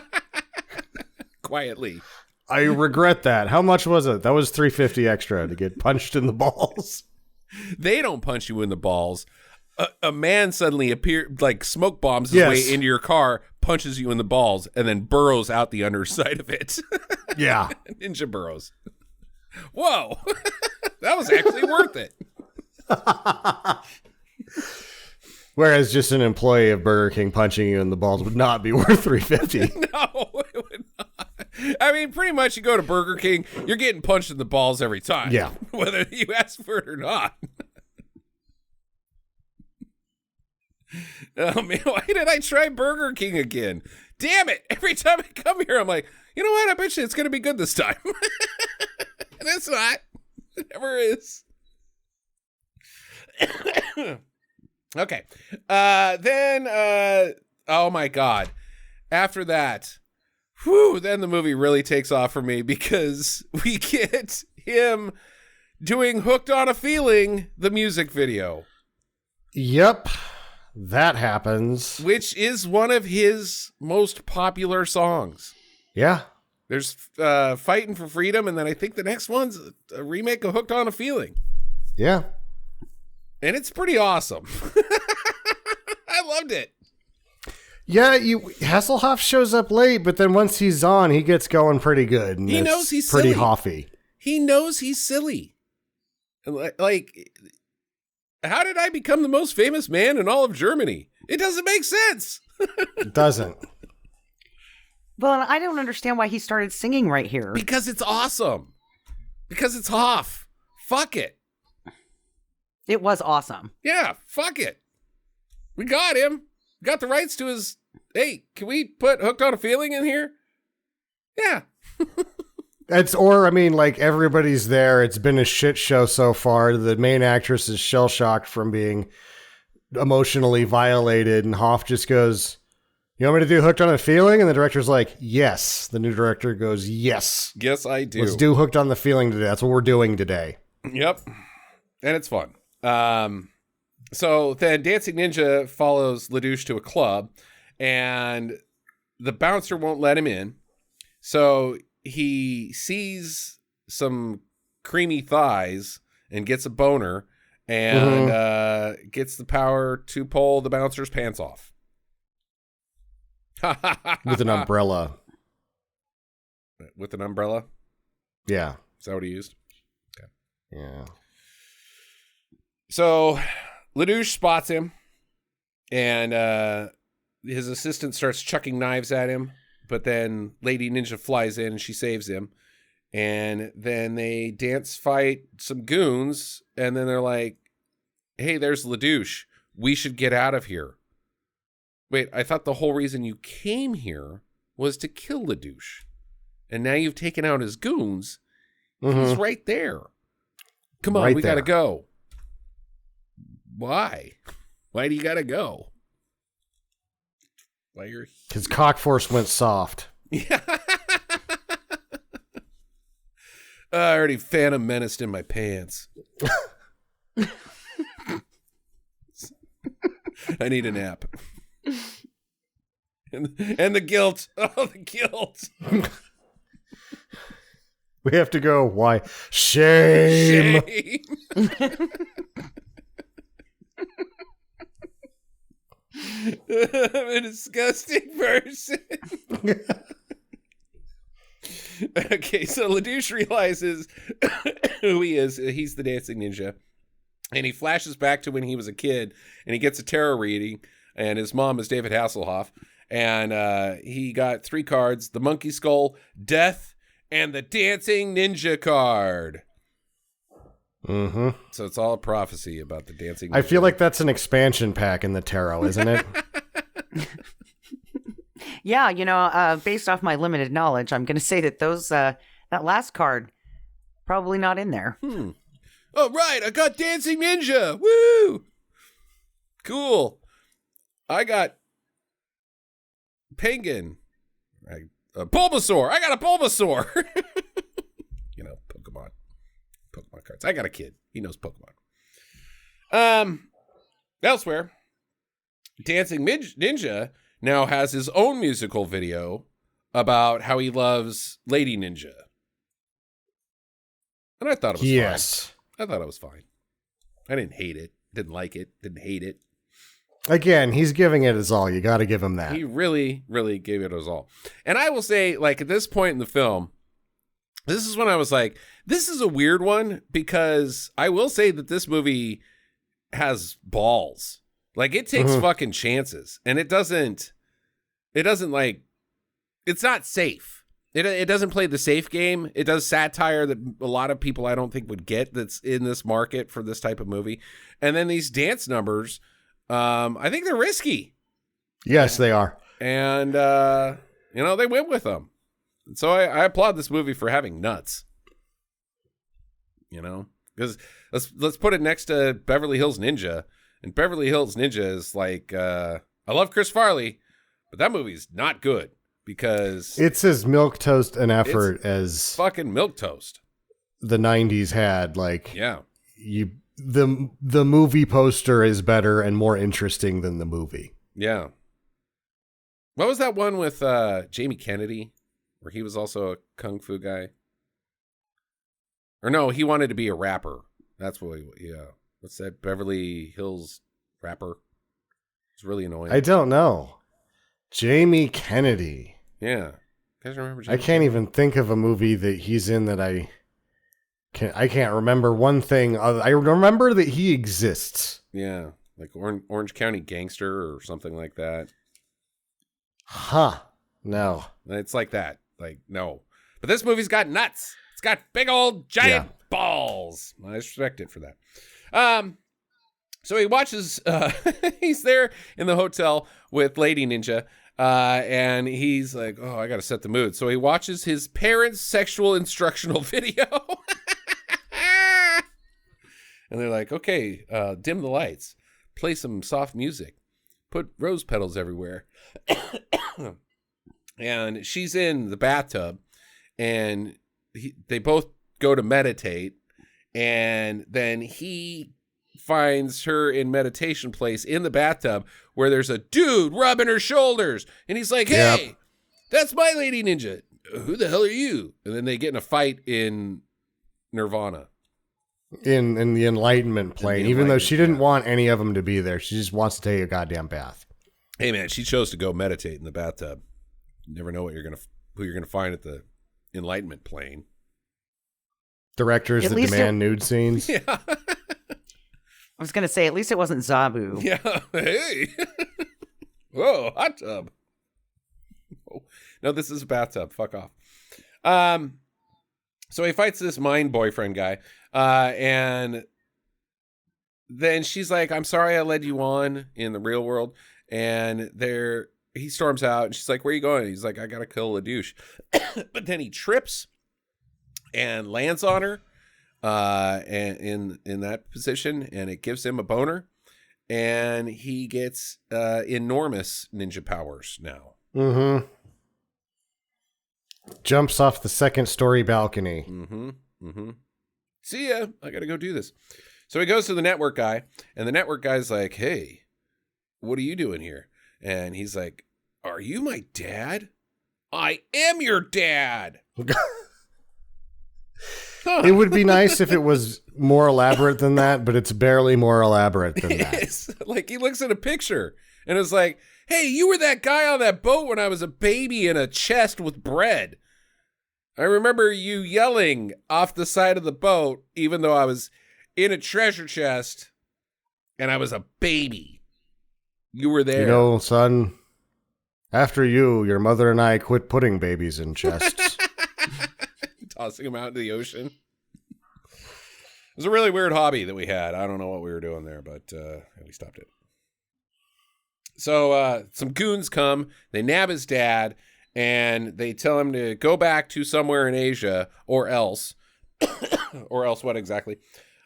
Quietly. I regret that. How much was it? That was $3.50 extra to get punched in the balls. They don't punch you in the balls. A man suddenly appears, like smoke bombs his way into your car, punches you in the balls, and then burrows out the underside of it. Yeah. Ninja burrows. Whoa. That was actually worth it. Whereas just an employee of Burger King punching you in the balls would not be worth $3.50. No, it would not. I mean, pretty much you go to Burger King, you're getting punched in the balls every time. Yeah. Whether you ask for it or not. Oh, man, why did I try Burger King again? Damn it. Every time I come here, I'm like, you know what? I bet you it's going to be good this time. And it's not. It never is. Okay. Then, oh my God. After that, then the movie really takes off for me because we get him doing Hooked on a Feeling, the music video. Yep. That happens. Which is one of his most popular songs. Yeah. There's Fighting for Freedom, and then I think the next one's a remake of Hooked on a Feeling. Yeah. And it's pretty awesome. I loved it. Yeah, Hasselhoff shows up late, but then once he's on, he gets going pretty good. And he knows he's pretty silly. Hoffy. He knows he's silly. Like, how did I become the most famous man in all of Germany? It doesn't make sense. It doesn't. Well, I don't understand why he started singing right here. Because it's awesome. Because it's Hoff. Fuck it. It was awesome. Yeah, fuck it. We got him. We got the rights to his... Hey, can we put Hooked on a Feeling in here? Yeah. Everybody's there. It's been a shit show so far. The main actress is shell-shocked from being emotionally violated, and Hoff just goes, you want me to do Hooked on a Feeling? And the director's like, yes. The new director goes, yes. Yes, I do. Let's do Hooked on the Feeling today. That's what we're doing today. Yep. And it's fun. So then Dancing Ninja follows LaDouche to a club, and the bouncer won't let him in. So he sees some creamy thighs and gets a boner and gets the power to pull the bouncer's pants off. With an umbrella. With an umbrella? Yeah. Is that what he used? Okay. Yeah. So LaDouche spots him, and his assistant starts chucking knives at him, but then Lady Ninja flies in and she saves him. And then they dance fight some goons, and then they're like, hey, there's LaDouche. We should get out of here. Wait, I thought the whole reason you came here was to kill LaDouche. And now you've taken out his goons. He's right there. Come on, we gotta go. Why? Why do you gotta go? Why you're... His cock force went soft. Yeah. I already Phantom Menaced in my pants. I need a nap. And the guilt. Oh, the guilt. We have to go. Why? Shame. I'm a disgusting person. Okay, so LaDouche realizes who he is. He's the dancing ninja. And he flashes back to when he was a kid, and he gets a tarot reading, and his mom is David Hasselhoff. And he got 3 cards: the monkey skull, death, and the dancing ninja card. Mm-hmm. So it's all a prophecy about the dancing ninja. I feel like that's an expansion pack in the tarot, isn't it? Yeah, based off my limited knowledge, I'm going to say that that last card, probably not in there. Oh, right. I got Dancing Ninja. Woo! Cool. I got Penguin. Bulbasaur. I got a Bulbasaur. Pokemon. Pokemon cards. I got a kid. He knows Pokemon. Elsewhere, Dancing Ninja now has his own musical video about how he loves Lady Ninja. And I thought it was fine. I thought it was fine. I didn't hate it. Didn't like it. Didn't hate it. Again, he's giving it his all. You got to give him that. He really, really gave it his all. And I will say, like, at this point in the film, this is when I was like, this is a weird one, because I will say that this movie has balls. Like, it takes fucking chances. And it doesn't like, it's not safe. It doesn't play the safe game. It does satire that a lot of people I don't think would get that's in this market for this type of movie. And then these dance numbers, I think they're risky. Yes, they are. And, they went with them. And so I applaud this movie for having nuts. Because let's put it next to Beverly Hills Ninja. And Beverly Hills Ninja is like, I love Chris Farley, but that movie's not good. Because it's as milquetoast an effort as fucking milquetoast the 90s had. Like, yeah, the movie poster is better and more interesting than the movie. Yeah. What was that one with Jamie Kennedy, where he was also a kung fu guy? Or no, he wanted to be a rapper. That's what. What's that Beverly Hills rapper? It's really annoying. I don't know. Jamie Kennedy. Yeah. You guys remember Jamie I can't even think of a movie that he's in that I can't remember one thing. I remember that he exists. Yeah. like Orange County Gangster or something like that. Huh. No. It's like that. Like, no. But this movie's got nuts. It's got big old giant balls. I respect it for that. So he watches, he's there in the hotel with Lady Ninja, and he's like, oh, I got to set the mood. So he watches his parents' sexual instructional video. And they're like, okay, dim the lights, play some soft music, put rose petals everywhere. And she's in the bathtub, and they both go to meditate, and then he finds her in meditation place in the bathtub where there's a dude rubbing her shoulders, and he's like, hey, that's my Lady Ninja. Who the hell are you? And then they get in a fight in Nirvana. In the enlightenment plane, even though she didn't want any of them to be there. She just wants to take a goddamn bath. Hey, man, she chose to go meditate in the bathtub. You never know who you're gonna find at the enlightenment plane. Directors that demand nude scenes. Yeah. I was going to say, at least it wasn't Zabu. Yeah. Hey. Whoa, hot tub. Oh. No, this is a bathtub. Fuck off. So he fights this mind boyfriend guy. And then she's like, I'm sorry I led you on in the real world. And he storms out, and she's like, where are you going? He's like, I got to kill a douche. But then he trips and lands on her. And in that position, and it gives him a boner, and he gets enormous ninja powers now. Mm-hmm. Jumps off the second-story balcony. Mm-hmm. Mm-hmm. See ya. I gotta go do this. So he goes to the network guy, and the network guy's like, hey, what are you doing here? And he's like, are you my dad? I am your dad. It would be nice if it was more elaborate than that, but it's barely more elaborate than that. It's like he looks at a picture and it's like, hey, you were that guy on that boat when I was a baby in a chest with bread. I remember you yelling off the side of the boat, even though I was in a treasure chest and I was a baby. You were there. You know, son, after you, your mother and I quit putting babies in chests. Tossing them out into the ocean. It was a really weird hobby that we had. I don't know what we were doing there, but we stopped it. So some goons come, they nab his dad, and they tell him to go back to somewhere in Asia, or else. Or else what exactly?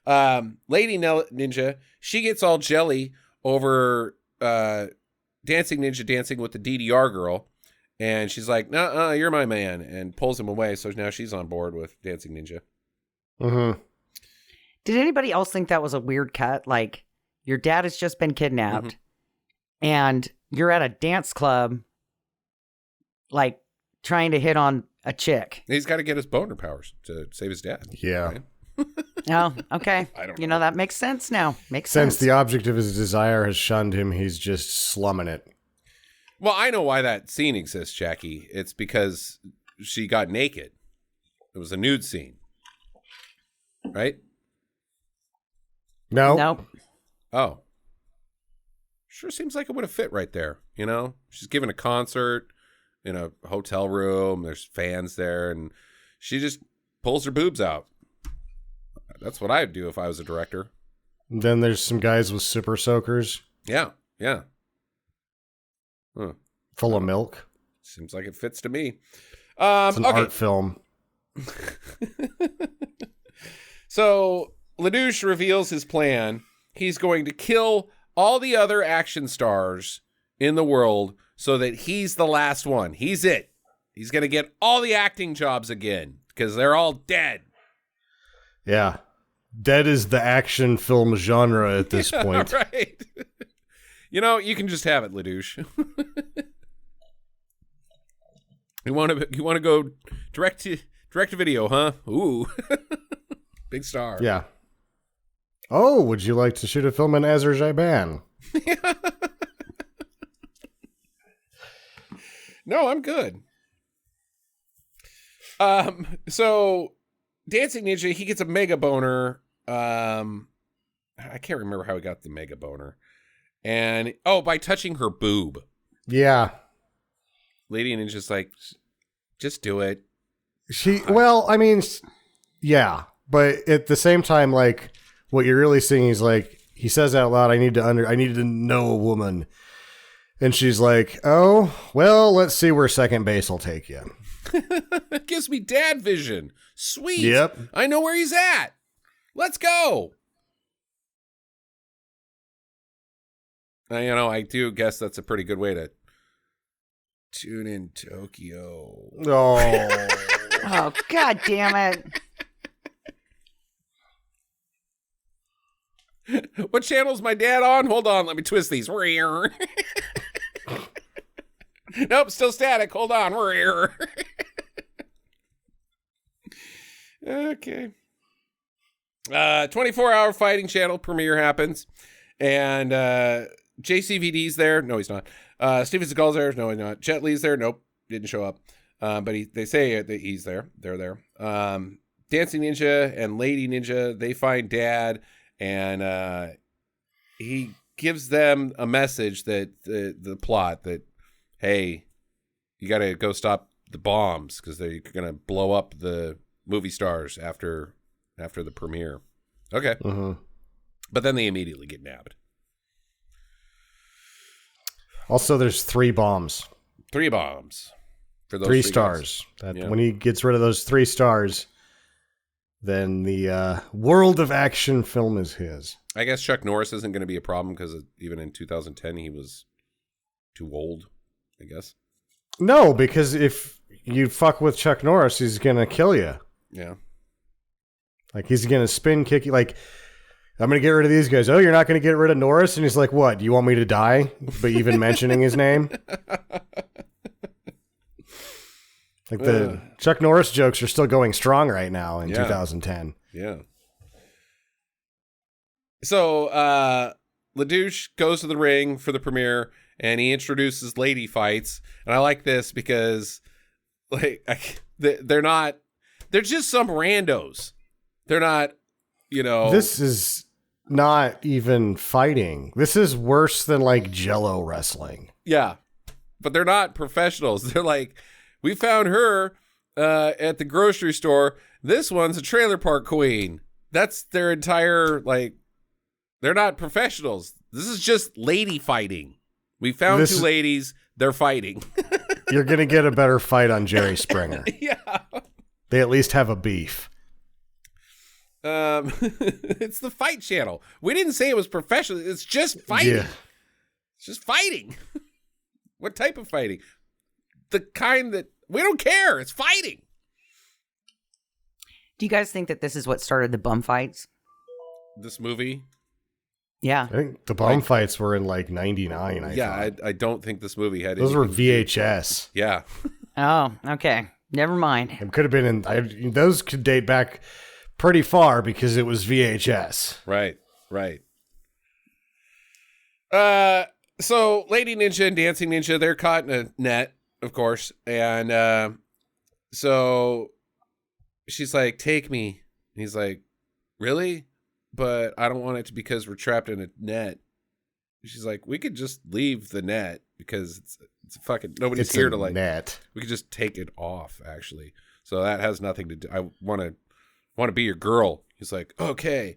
Lady Ninja, she gets all jelly over Dancing Ninja dancing with the DDR girl. And she's like, "Nah, you're my man," and pulls him away. So now she's on board with Dancing Ninja. Mm-hmm. Did anybody else think that was a weird cut? Like, your dad has just been kidnapped, and you're at a dance club, like, trying to hit on a chick. He's got to get his boner powers to save his dad. Yeah. Right? Oh, okay. I don't know. You know, that makes sense now. Makes sense. Since the object of his desire has shunned him, he's just slumming it. Well, I know why that scene exists, Jackie. It's because she got naked. It was a nude scene. Right? No. Nope. Oh. Sure seems like it would have fit right there, you know? She's giving a concert in a hotel room. There's fans there, and she just pulls her boobs out. That's what I'd do if I was a director. Then there's some guys with super soakers. Yeah, yeah. Huh. Full of milk. Seems like it fits to me. It's an art film. So LaDouche reveals his plan. He's going to kill all the other action stars in the world so that he's the last one. He's it. He's going to get all the acting jobs again because they're all dead. Yeah. Dead is the action film genre at this point. Right. You know, you can just have it, LaDouche. You want to go direct to video, huh? Ooh. Big star. Yeah. Oh, would you like to shoot a film in Azerbaijan? No, I'm good. So Dancing Ninja, he gets a mega boner. I can't remember how he got the mega boner. And, by touching her boob. Yeah. Lady Ninja's like, just do it. Yeah. But at the same time, like, what you're really seeing is, like, he says out loud, I need to know a woman. And she's like, oh, well, let's see where second base will take you. It gives me dad vision. Sweet. Yep. I know where he's at. Let's go. I do guess that's a pretty good way to tune in Tokyo. Oh. Oh, God damn it. What channel's my dad on? Hold on, let me twist these. Nope, still static. Hold on. Okay. 24-hour fighting channel premiere happens. And JCVD's there. No, he's not. Steven Seagal's there. No, he's not. Jet Li's there. Nope, didn't show up. But they say that he's there. They're there. Dancing Ninja and Lady Ninja, they find Dad, and he gives them a message that the plot that, hey, you got to go stop the bombs because they're going to blow up the movie stars after the premiere. Okay. Mm-hmm. But then they immediately get nabbed. Also, there's 3 bombs. 3 bombs. For those 3 stars. When he gets rid of those 3 stars, then the world of action film is his. I guess Chuck Norris isn't going to be a problem because even in 2010, he was too old, I guess. No, because if you fuck with Chuck Norris, he's going to kill you. Yeah. Like, he's going to spin kick you. Like, I'm going to get rid of these guys. Oh, you're not going to get rid of Norris? And he's like, what? Do you want me to die? But even mentioning his name? Like, the Chuck Norris jokes are still going strong right now in 2010. Yeah. So, LaDouche goes to the ring for the premiere, and he introduces lady fights. And I like this because, like, they're just some randos. They're not, This is not even fighting. This is worse than, like, Jello wrestling. Yeah. But they're not professionals. They're like, we found her at the grocery store. This one's a trailer park queen. That's their entire, like, they're not professionals. This is just lady fighting. We found 2 ladies. They're fighting. You're going to get a better fight on Jerry Springer. Yeah. They at least have a beef. It's the Fight Channel. We didn't say it was professional. It's just fighting. Yeah. It's just fighting. What type of fighting? The kind that we don't care. It's fighting. Do you guys think that this is what started the bum fights? This movie? Yeah. I think the bum fights were in like 99. I don't think this movie had those were VHS. Yeah. Oh, okay. Never mind. It could have been those could date back pretty far because it was VHS. Right. So Lady Ninja and Dancing Ninja, they're caught in a net, of course. And so she's like, take me. And he's like, really? But I don't want it to because we're trapped in a net. She's like, we could just leave the net because it's fucking nobody's here to like net. We could just take it off actually. So that has nothing to do. I want to be your girl. He's like, okay.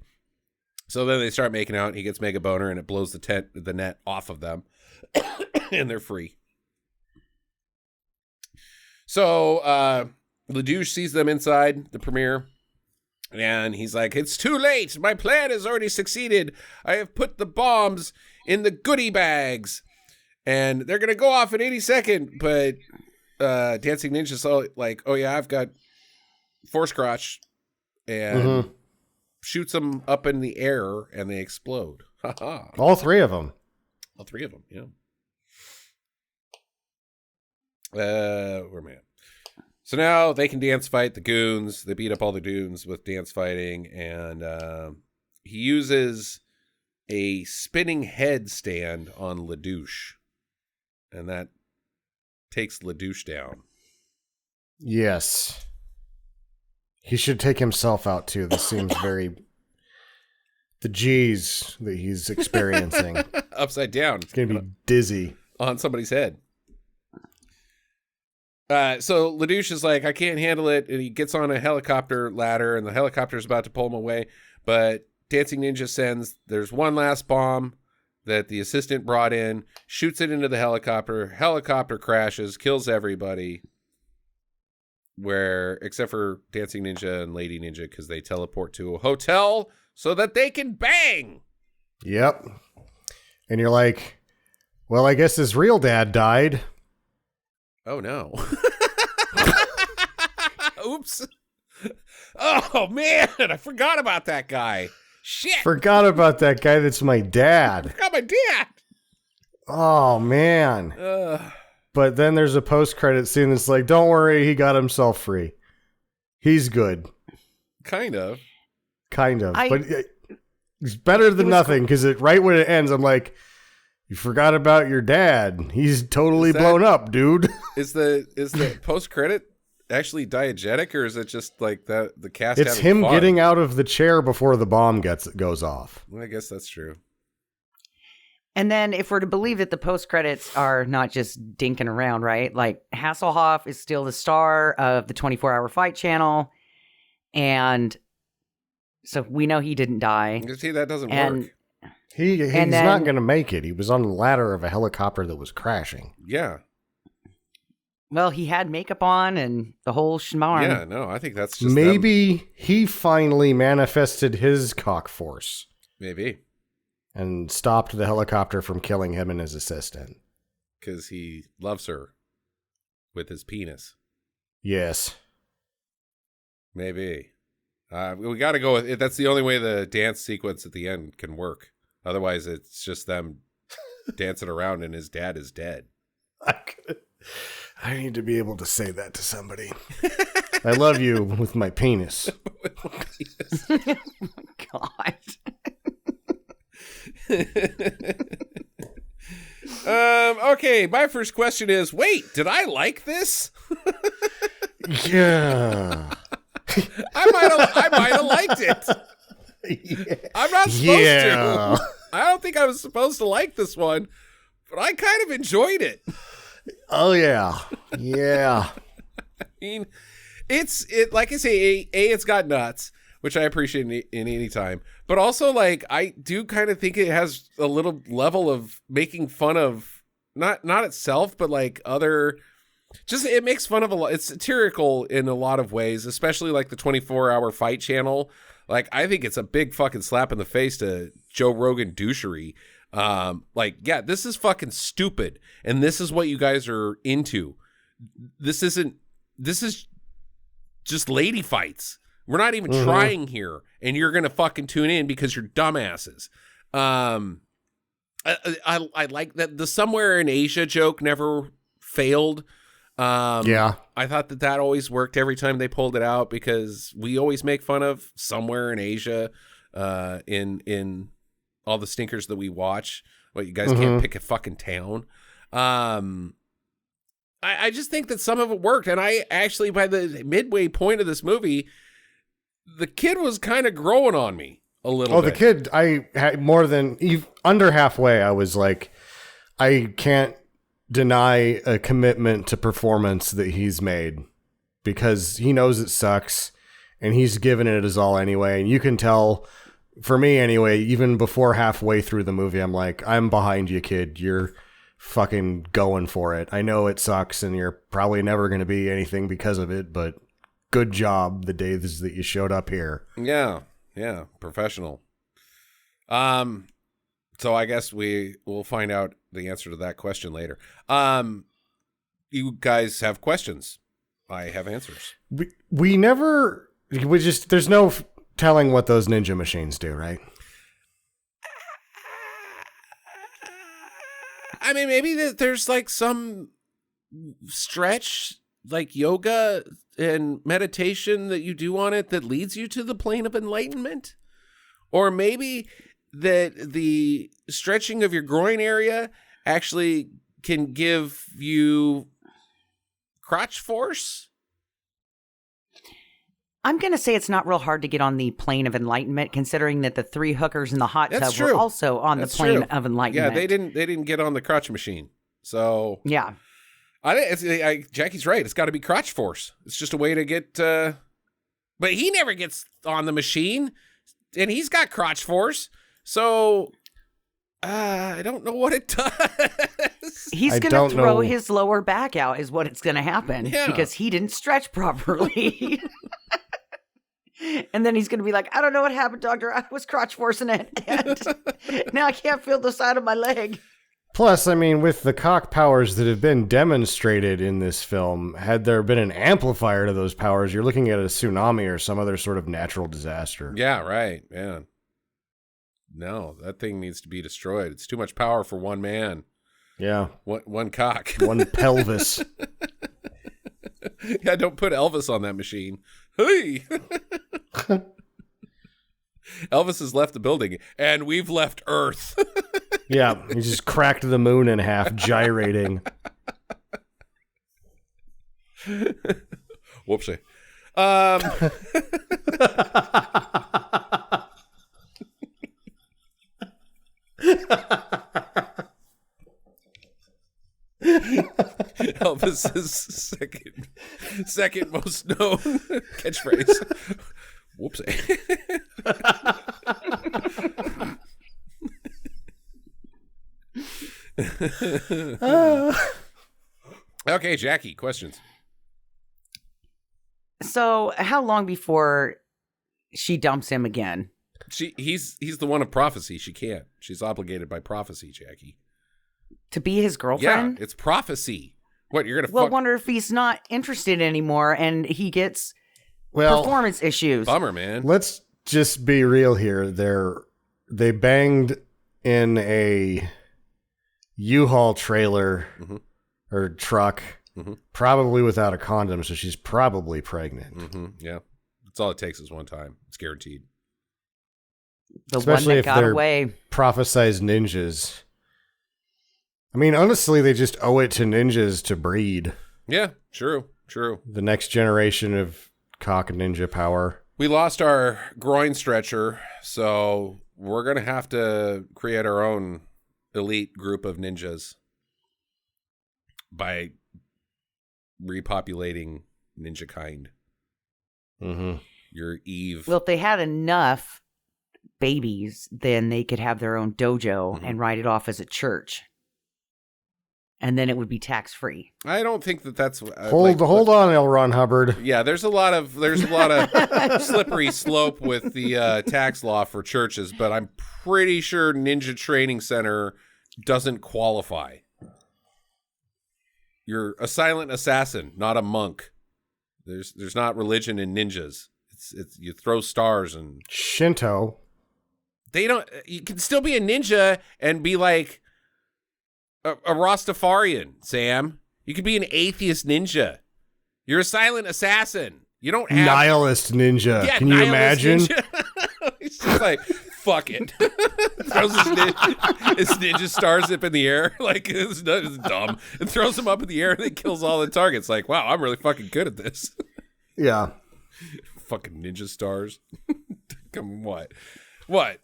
So then they start making out and he gets mega boner and it blows the net off of them and they're free. So LaDouche sees them inside the premiere. And he's like, it's too late. My plan has already succeeded. I have put the bombs in the goodie bags. And they're going to go off in any second. But Dancing Ninja's like, oh, yeah, I've got force crotch. And shoots them up in the air and they explode. All 3 of them. All 3 of them, yeah. Where am I at? So now they can dance fight the goons. They beat up all the goons with dance fighting. And he uses a spinning head stand on LaDouche. And that takes LaDouche down. Yes. He should take himself out too. This seems very... The G's that he's experiencing. Upside down. It's going to be dizzy. On somebody's head. So LaDouche is like, I can't handle it. And he gets on a helicopter ladder, and the helicopter's about to pull him away. But Dancing Ninja there's one last bomb that the assistant brought in, shoots it into the helicopter. Helicopter crashes, kills everybody. Except for Dancing Ninja and Lady Ninja, because they teleport to a hotel so that they can bang. Yep. And you're like, well, I guess his real dad died. Oh, no. Oops. Oh, man. I forgot about that guy. Shit. Forgot about that guy that's my dad. Forgot my dad. Oh, man. But then there's a post-credit scene that's like, don't worry, he got himself free. He's good. Kind of. But it's better than nothing, because right when it ends, I'm like, you forgot about your dad. He's totally blown up, dude. Is the post-credit actually diegetic, or is it just like the cast? It's him fun? Getting out of the chair before the bomb goes off. Well, I guess that's true. And then if we're to believe that the post-credits are not just dinking around, right? Like, Hasselhoff is still the star of the 24-hour fight channel. And so we know he didn't die. See, that doesn't work. He's not going to make it. He was on the ladder of a helicopter that was crashing. Yeah. Well, he had makeup on and the whole shmarm. Yeah, no, I think that's just maybe he finally manifested his cock force. Maybe. And stopped the helicopter from killing him and his assistant. Because he loves her with his penis. Yes. Maybe. We got to go with it. That's the only way the dance sequence at the end can work. Otherwise, it's just them dancing around and his dad is dead. I need to be able to say that to somebody. I love you with my penis. Oh my God. Okay, my first question is, wait, did I like this? Yeah. I might have liked it. Yeah. I'm not supposed to. I don't think I was supposed to like this one, but I kind of enjoyed it. Oh yeah. Yeah. I mean, it's like I say, it's got nuts, which I appreciate in any time. But also, like, I do kind of think it has a little level of making fun of not itself, but like other. Just it makes fun of a lot. It's satirical in a lot of ways, especially like the 24-hour fight channel. Like, I think it's a big fucking slap in the face to Joe Rogan douchery. Like, yeah, this is fucking stupid, and this is what you guys are into. This is just lady fights. We're not even trying here, and you're gonna fucking tune in because you're dumbasses. I like that the somewhere in Asia joke never failed. Yeah, I thought that always worked every time they pulled it out, because we always make fun of somewhere in Asia, in all the stinkers that we watch. What, you guys can't pick a fucking town. I just think that some of it worked, and I actually, by the midway point of this movie, the kid was kind of growing on me a little bit. The kid, I had more than under halfway. I was like, I can't deny a commitment to performance that he's made, because he knows it sucks and he's given it his all anyway. And you can tell, for me anyway, even before halfway through the movie, I'm like, I'm behind you, kid. You're fucking going for it. I know it sucks and you're probably never going to be anything because of it, but good job the days that you showed up here. Yeah. Professional. So I guess we'll find out the answer to that question later. You guys have questions. I have answers. There's no telling what those ninja machines do, right? I mean, maybe there's like some stretch, like yoga and meditation that you do on it that leads you to the plane of enlightenment. Or maybe that the stretching of your groin area actually can give you crotch force. I'm going to say it's not real hard to get on the plane of enlightenment, considering that the 3 hookers in the hot That's tub true. were also on That's the plane true. of enlightenment. Yeah, they didn't get on the crotch machine. So Yeah. Jackie's right. It's got to be crotch force. It's just a way to get. But he never gets on the machine, and he's got crotch force. So I don't know what it does. He's going to throw his lower back out is what it's going to happen because he didn't stretch properly. And then he's going to be like, I don't know what happened, doctor. I was crotch forcing it. And now I can't feel the side of my leg. Plus, I mean, with the cock powers that have been demonstrated in this film, had there been an amplifier to those powers, you're looking at a tsunami or some other sort of natural disaster. Yeah, right. Yeah. No, that thing needs to be destroyed. It's too much power for one man. Yeah. One cock. One pelvis. Yeah, don't put Elvis on that machine. Hey! Elvis has left the building, and we've left Earth. Yeah, he just cracked the moon in half, gyrating. Whoopsie. Elvis's second most known catchphrase. Whoopsie. Okay, Jackie, questions. So, how long before she dumps him again? He's the one of prophecy. She can't. She's obligated by prophecy, Jackie. To be his girlfriend? Yeah, it's prophecy. What, you're gonna Well, wonder if he's not interested anymore and he gets performance issues. Bummer, man. Let's just be real here. They banged in a U-Haul trailer or truck, probably without a condom, so she's probably pregnant. Yeah. That's all it takes is one time. It's guaranteed. The Especially one if that got they're away. prophesized ninjas. I mean, honestly, they just owe it to ninjas to breed. Yeah, true. The next generation of cock ninja power. We lost our groin stretcher, so we're going to have to create our own elite group of ninjas by repopulating ninja kind. Your Eve. Well, if they had enough babies, then they could have their own dojo and write it off as a church. And then it would be tax-free. I don't think that's hold on, L. Ron Hubbard. Yeah, there's a lot of slippery slope with the tax law for churches, but I'm pretty sure Ninja Training Center doesn't qualify. You're a silent assassin, not a monk. There's not religion in ninjas. It's you throw stars and Shinto. They don't. You can still be a ninja and be like a Rastafarian, Sam. You could be an atheist ninja. You're a silent assassin. You don't have nihilist ninja. Yeah, can you imagine? He's just like, fuck it. Throws his ninja stars up in the air. Like, it's dumb. And throws them up in the air and then kills all the targets. Like, wow, I'm really fucking good at this. Yeah. Fucking ninja stars. Come what? What?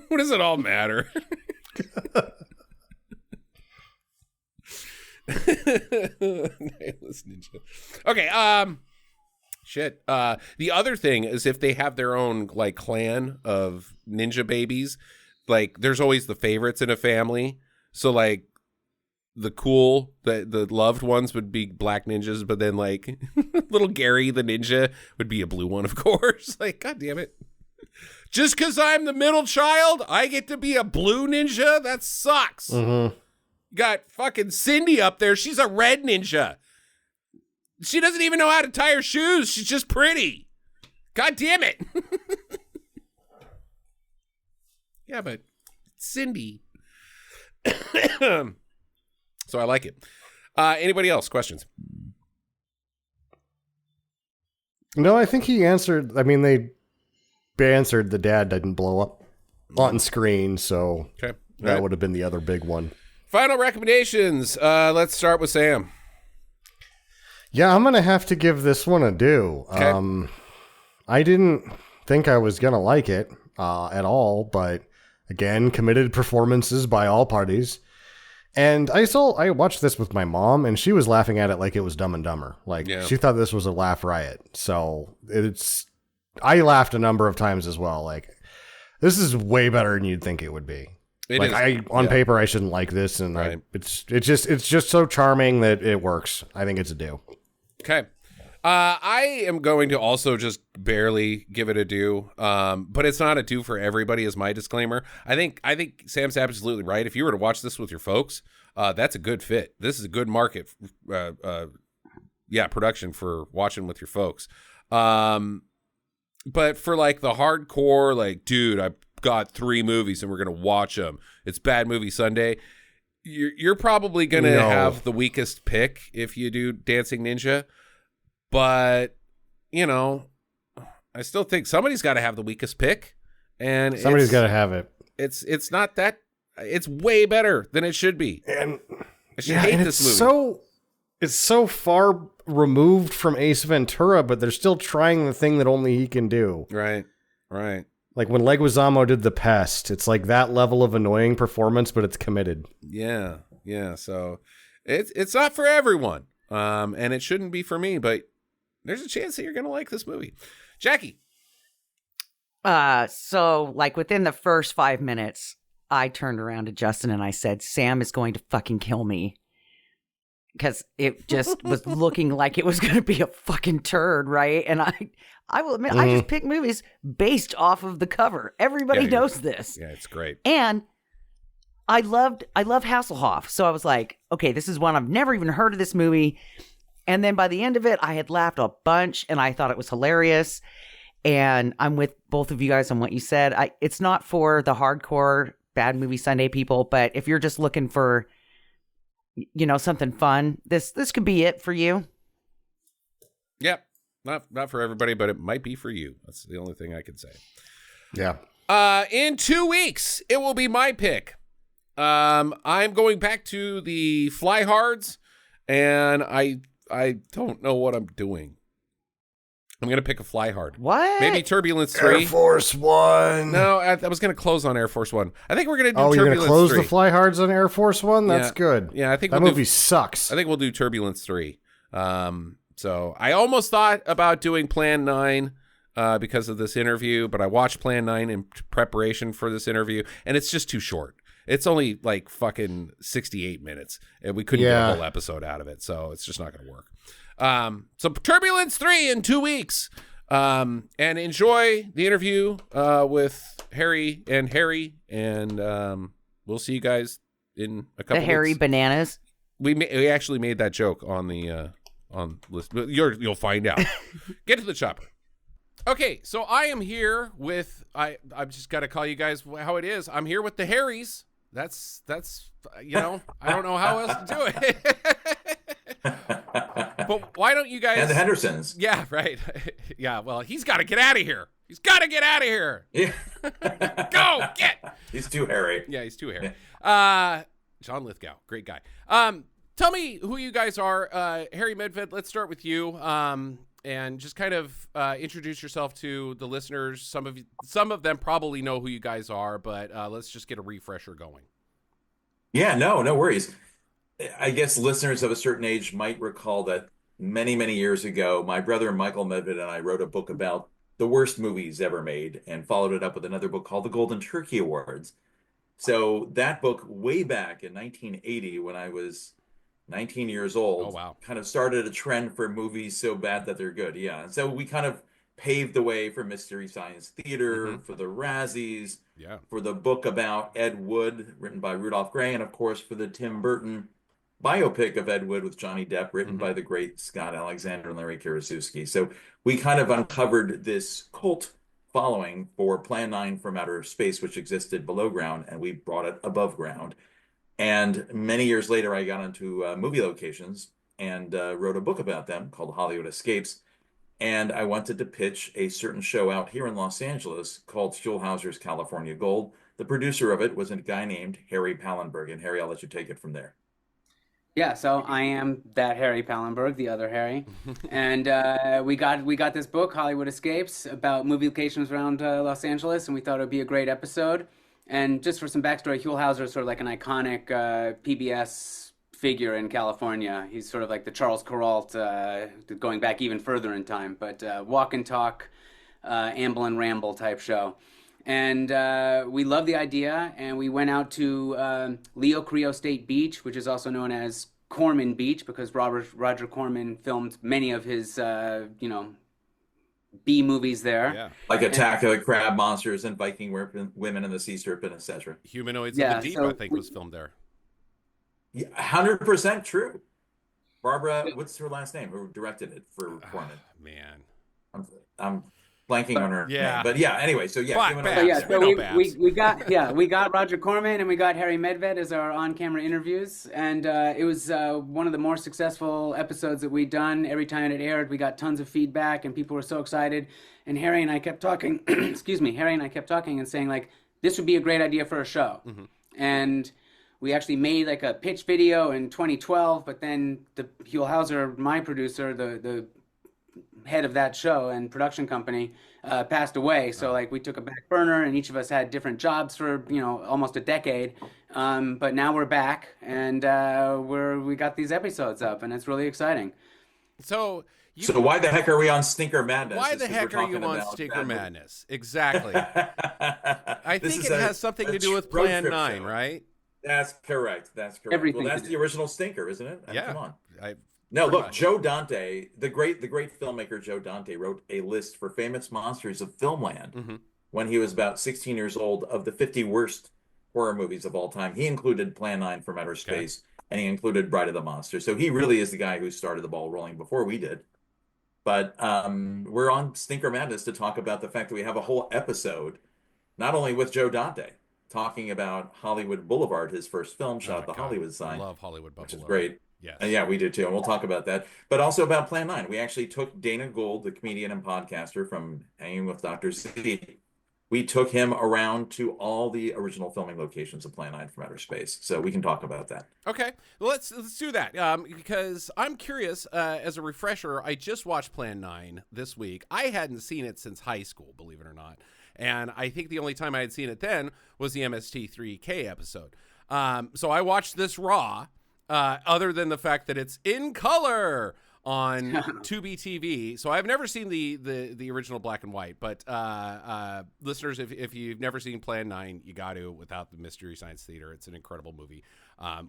What does it all matter? Nihilist ninja. Okay, shit. The other thing is if they have their own like clan of ninja babies, like there's always the favorites in a family. So like the loved ones would be black ninjas, but then like little Gary the ninja would be a blue one, of course. Like, god damn it. Just because I'm the middle child, I get to be a blue ninja? That sucks. You got fucking Cindy up there. She's a red ninja. She doesn't even know how to tie her shoes. She's just pretty. God damn it. Yeah, but Cindy. So I like it. Anybody else? Questions? No, I think he answered. I mean, they answered the dad didn't blow up on screen, so okay. That would have been the other big one. Final recommendations. Let's start with Sam. Yeah, I'm going to have to give this one a do. Okay. I didn't think I was going to like it at all, but again, committed performances by all parties. And I watched this with my mom, and she was laughing at it like it was Dumb and Dumber. Like, she thought this was a laugh riot. So I laughed a number of times as well. Like, this is way better than you'd think it would be. On paper, I shouldn't like this, and it's just so charming that it works. I think it's a do. Okay. I am going to also just barely give it a do, but it's not a do for everybody is my disclaimer. I think Sam's absolutely right. If you were to watch this with your folks, that's a good fit. This is a good market, production for watching with your folks. But for like the hardcore, like, dude, I got 3 movies and we're going to watch them. It's Bad Movie Sunday. You're probably going to have the weakest pick if you do Dancing Ninja. But, I still think somebody's got to have the weakest pick. And somebody's got to have it. It's not that. It's way better than it should be. And I should hate this movie. It's so far removed from Ace Ventura, but they're still trying the thing that only he can do. Right. Like when Leguizamo did The Pest, it's like that level of annoying performance, but it's committed. Yeah. So it's not for everyone, and it shouldn't be for me. But there's a chance that you're gonna like this movie, Jackie. So like within the first 5 minutes, I turned around to Justin and I said, "Sam is going to fucking kill me." Because it just was looking like it was going to be a fucking turd, right? And I will admit, I just pick movies based off of the cover. Everybody knows this. Yeah, it's great. And I love Hasselhoff. So I was like, okay, this is one I've never even heard of this movie. And then by the end of it, I had laughed a bunch and I thought it was hilarious. And I'm with both of you guys on what you said. It's not for the hardcore Bad Movie Sunday people, but if you're just looking for something fun, this could be it for you. Yep. Not for everybody, but it might be for you. That's the only thing I can say. Yeah. In 2 weeks, it will be my pick. I'm going back to the Fly Hards, and I don't know what I'm doing. I'm going to pick a Fly Hard. What? Maybe Turbulence 3. Air Force One. No, I was going to close on Air Force One. I think we're going to do Turbulence 3. Oh, you're going to close the Fly Hards on Air Force One? That's good. Yeah, I think that movie sucks. I think we'll do Turbulence 3. So I almost thought about doing Plan 9 because of this interview, but I watched Plan 9 in preparation for this interview, and it's just too short. It's only like fucking 68 minutes, and we couldn't get a whole episode out of it, so it's just not going to work. So Turbulence 3 in 2 weeks. And enjoy the interview with Harry, and we'll see you guys in a couple. The Harry weeks. Bananas. We actually made that joke on the list. You'll find out. Get to the chopper. Okay, so I am here with I've just got to call you guys how it is. I'm here with the Harrys. That's I don't know how else to do it. But why don't you guys... And the Hendersons. Yeah, right. Yeah, well, he's got to get out of here. He's got to get out of here. Yeah. Go, get. He's too hairy. Yeah, he's too hairy. John Lithgow, great guy. Tell me who you guys are. Harry Medved, let's start with you. And just kind of introduce yourself to the listeners. Some of them probably know who you guys are, but let's just get a refresher going. Yeah, no worries. I guess listeners of a certain age might recall that many, many years ago, my brother Michael Medved and I wrote a book about the worst movies ever made and followed it up with another book called the Golden Turkey Awards. So that book way back in 1980, when I was 19 years old, kind of started a trend for movies so bad that they're good. Yeah. And so we kind of paved the way for Mystery Science Theater, for the Razzies, for the book about Ed Wood, written by Rudolph Gray, and of course for the Tim Burton biopic of Ed Wood with Johnny Depp, written by the great Scott Alexander and Larry Karaszewski. So we kind of uncovered this cult following for Plan 9 from Outer Space, which existed below ground, and we brought it above ground. And many years later, I got into movie locations and wrote a book about them called Hollywood Escapes. And I wanted to pitch a certain show out here in Los Angeles called Schulhauser's California Gold. The producer of it was a guy named Harry Pallenberg. And Harry, I'll let you take it from there. Yeah, so I am that Harry Pallenberg, the other Harry, and we got this book, Hollywood Escapes, about movie locations around Los Angeles, and we thought it would be a great episode. And just for some backstory, Huell Hauser is sort of like an iconic PBS figure in California. He's sort of like the Charles Kuralt, going back even further in time, but walk and talk, amble and ramble type show. And we loved the idea, and we went out to Leo Carrillo State Beach, which is also known as Corman Beach, because Roger Corman filmed many of his, B movies there. Yeah. Like Attack of the Crab Monsters and Viking Women in the Sea Serpent, etc. Humanoids Yeah, of the Deep, so I think, was filmed there. Yeah, 100% true. Barbara, what's her last name? Who directed it for Corman? Man. I'm blanking on her Yeah. name. But yeah, anyway, so yeah. Fuck, humanoid- So yeah, Babs. We so know Babs. we got Roger Corman and we got Harry Medved as our on-camera interviews, and it was one of the more successful episodes that we'd done. Every time it aired, we got tons of feedback, and people were so excited. And Harry and I kept talking. Excuse me, Harry and I kept talking and saying like, this would be a great idea for a show, and we actually made like a pitch video in 2012. But then the Huell Hauser, my producer, the head of that show and production company, passed away. So like we took a back burner, and each of us had different jobs for almost a decade. But now we're back, and we got these episodes up, and it's really exciting. So So why the heck are we on Stinker Madness? why It's the 'cause heck we're are you talking on about Stinker bad Madness? Exactly. I This think is it a- has something a to do with road Plan trip 9, show. right? That's correct. That's correct. Everything Well, that's to the original Stinker, isn't it? Yeah. Come on. I No, pretty look, much. Joe Dante, the great filmmaker Joe Dante, wrote a list for famous monsters of filmland when he was about 16 years old of the 50 worst horror movies of all time. He included Plan 9 from Outer Space, and he included Bride of the Monster. So he really is the guy who started the ball rolling before we did. But we're on Stinker Madness to talk about the fact that we have a whole episode, not only with Joe Dante, talking about Hollywood Boulevard, his first film, shot at the God, Hollywood sign, love Hollywood which is Buffalo. great. Yes. Yeah, we did too, and we'll talk about that. But also about Plan 9. We actually took Dana Gould, the comedian and podcaster from Hanging with Dr. Z. We took him around to all the original filming locations of Plan 9 from Outer Space. So we can talk about that. Okay, well, let's do that because I'm curious. As a refresher, I just watched Plan 9 this week. I hadn't seen it since high school, believe it or not, and I think the only time I had seen it then was the MST3K episode. So I watched this raw. Other than the fact that it's in color on Tubi TV. So I've never seen the original black and white, but listeners, if you've never seen Plan 9, you got to, without the Mystery Science Theater. It's an incredible movie.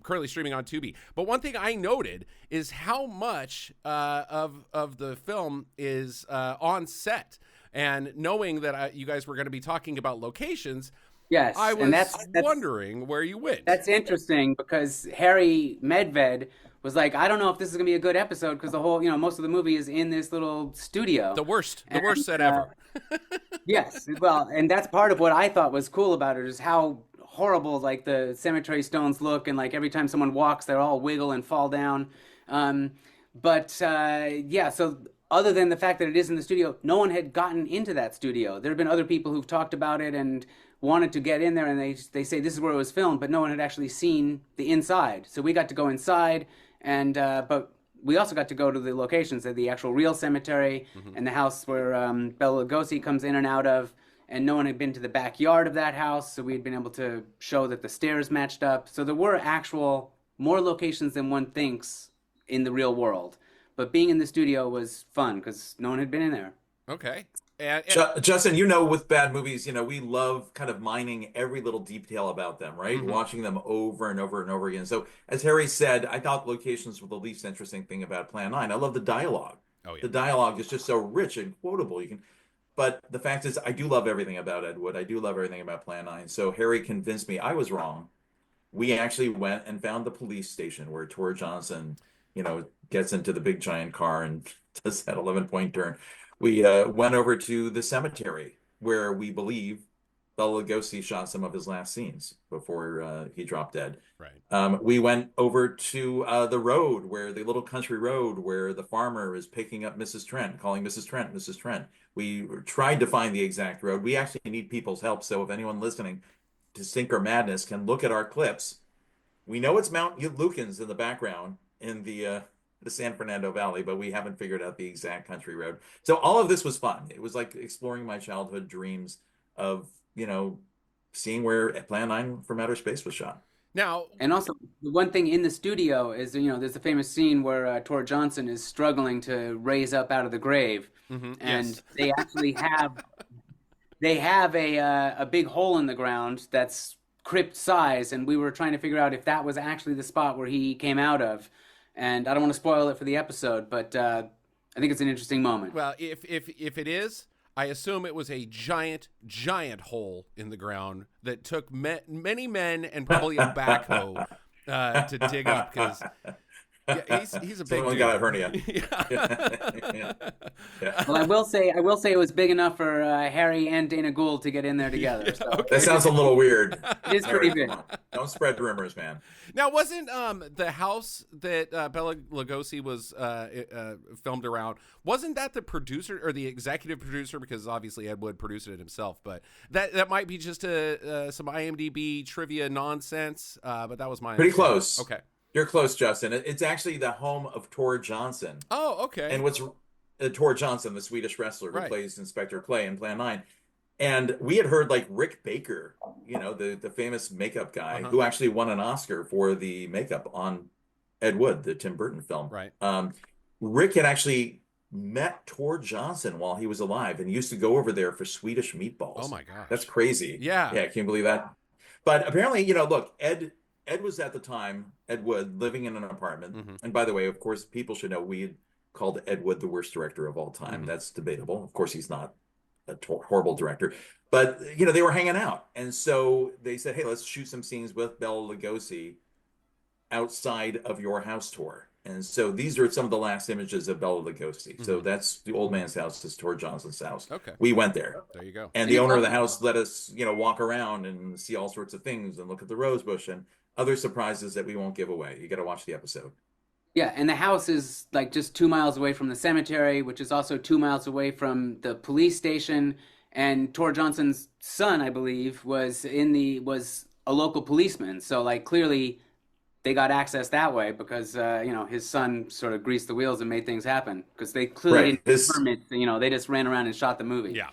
Currently streaming on Tubi. But one thing I noted is how much of the film is on set. And knowing that you guys were going to be talking about locations, Yes, I was and that's wondering where you went. That's interesting because Harry Medved was like, I don't know if this is gonna be a good episode because the whole, most of the movie is in this little studio. The worst set ever. Yes, well, and that's part of what I thought was cool about it is how horrible like the cemetery stones look, and like every time someone walks, they're all wiggle and fall down. Yeah, so other than the fact that it is in the studio, no one had gotten into that studio. There have been other people who've talked about it and wanted to get in there, and they say this is where it was filmed, but no one had actually seen the inside. So we got to go inside, and but we also got to go to the locations of the actual real cemetery and the house where Bela Lugosi comes in and out of, and no one had been to the backyard of that house, so we had been able to show that the stairs matched up. So there were actual more locations than one thinks in the real world. But being in the studio was fun because no one had been in there. Okay. And Justin, with bad movies, we love kind of mining every little detail about them, right? Watching them over and over and over again. So as Harry said, I thought locations were the least interesting thing about Plan 9. I love the dialogue. Oh, yeah. The dialogue is just so rich and quotable. But the fact is, I do love everything about Ed Wood. I do love everything about Plan 9. So Harry convinced me I was wrong. We actually went and found the police station where Tor Johnson, gets into the big giant car and does that 11-point turn. We went over to the cemetery where we believe Bela Lugosi shot some of his last scenes before he dropped dead. Right. We went over to the road the little country road where the farmer is picking up Mrs. Trent, calling Mrs. Trent, Mrs. Trent. We tried to find the exact road. We actually need people's help. So if anyone listening to Stinker Madness can look at our clips We know it's Mount Lukens in the background in the San Fernando Valley, but we haven't figured out the exact country road. So all of this was fun. It was like exploring my childhood dreams of, seeing where Plan 9 from Outer Space was shot. Now, And also, the one thing in the studio is, there's a famous scene where Tor Johnson is struggling to raise up out of the grave, and yes. they actually have a big hole in the ground that's crypt size, and we were trying to figure out if that was actually the spot where he came out of. And I don't want to spoil it for the episode, but I think it's an interesting moment. Well, if it is, I assume it was a giant hole in the ground that took many men and probably a backhoe to dig up, because he's a big Someone dude. got a hernia. Yeah. Yeah. Well, I will say it was big enough for Harry and Dana Gould to get in there together. So Okay. That sounds a little weird. it is pretty big. Come on. Don't spread rumors, man. Now, wasn't the house that Bela Lugosi was filmed around, wasn't that the producer or the executive producer? Because obviously Ed Wood produced it himself, but that might be just some IMDb trivia nonsense. But that was my Pretty close. Okay. You're close, Justin. It's actually the home of Tor Johnson. Oh, okay. And what's Tor Johnson, the Swedish wrestler who Right. plays Inspector Clay in Plan 9. And we had heard like Rick Baker, the famous makeup guy who actually won an Oscar for the makeup on Ed Wood, the Tim Burton film. Right. Rick had actually met Tor Johnson while he was alive and used to go over there for Swedish meatballs. Oh my gosh. That's crazy. Yeah. Yeah, can you believe that? But apparently, look, Ed was at the time, Ed Wood, living in an apartment. And by the way, of course, people should know we had called Ed Wood the worst director of all time. That's debatable. Of course, he's not a horrible director. But, they were hanging out. And so they said, hey, let's shoot some scenes with Bela Lugosi outside of your house, Tor. And so these are some of the last images of Bela Lugosi. So that's the old man's house, is Tor Johnson's house. Okay. We went there. There you go. And the owner of the house let us, walk around and see all sorts of things and look at the rose bush and other surprises that we won't give away. You got to watch the episode. Yeah, and the house is like just 2 miles away from the cemetery, which is also 2 miles away from the police station. And Tor Johnson's son, I believe, was a local policeman. So like clearly they got access that way because his son sort of greased the wheels and made things happen, because they clearly didn't get permits. They just ran around and shot the movie. Yeah.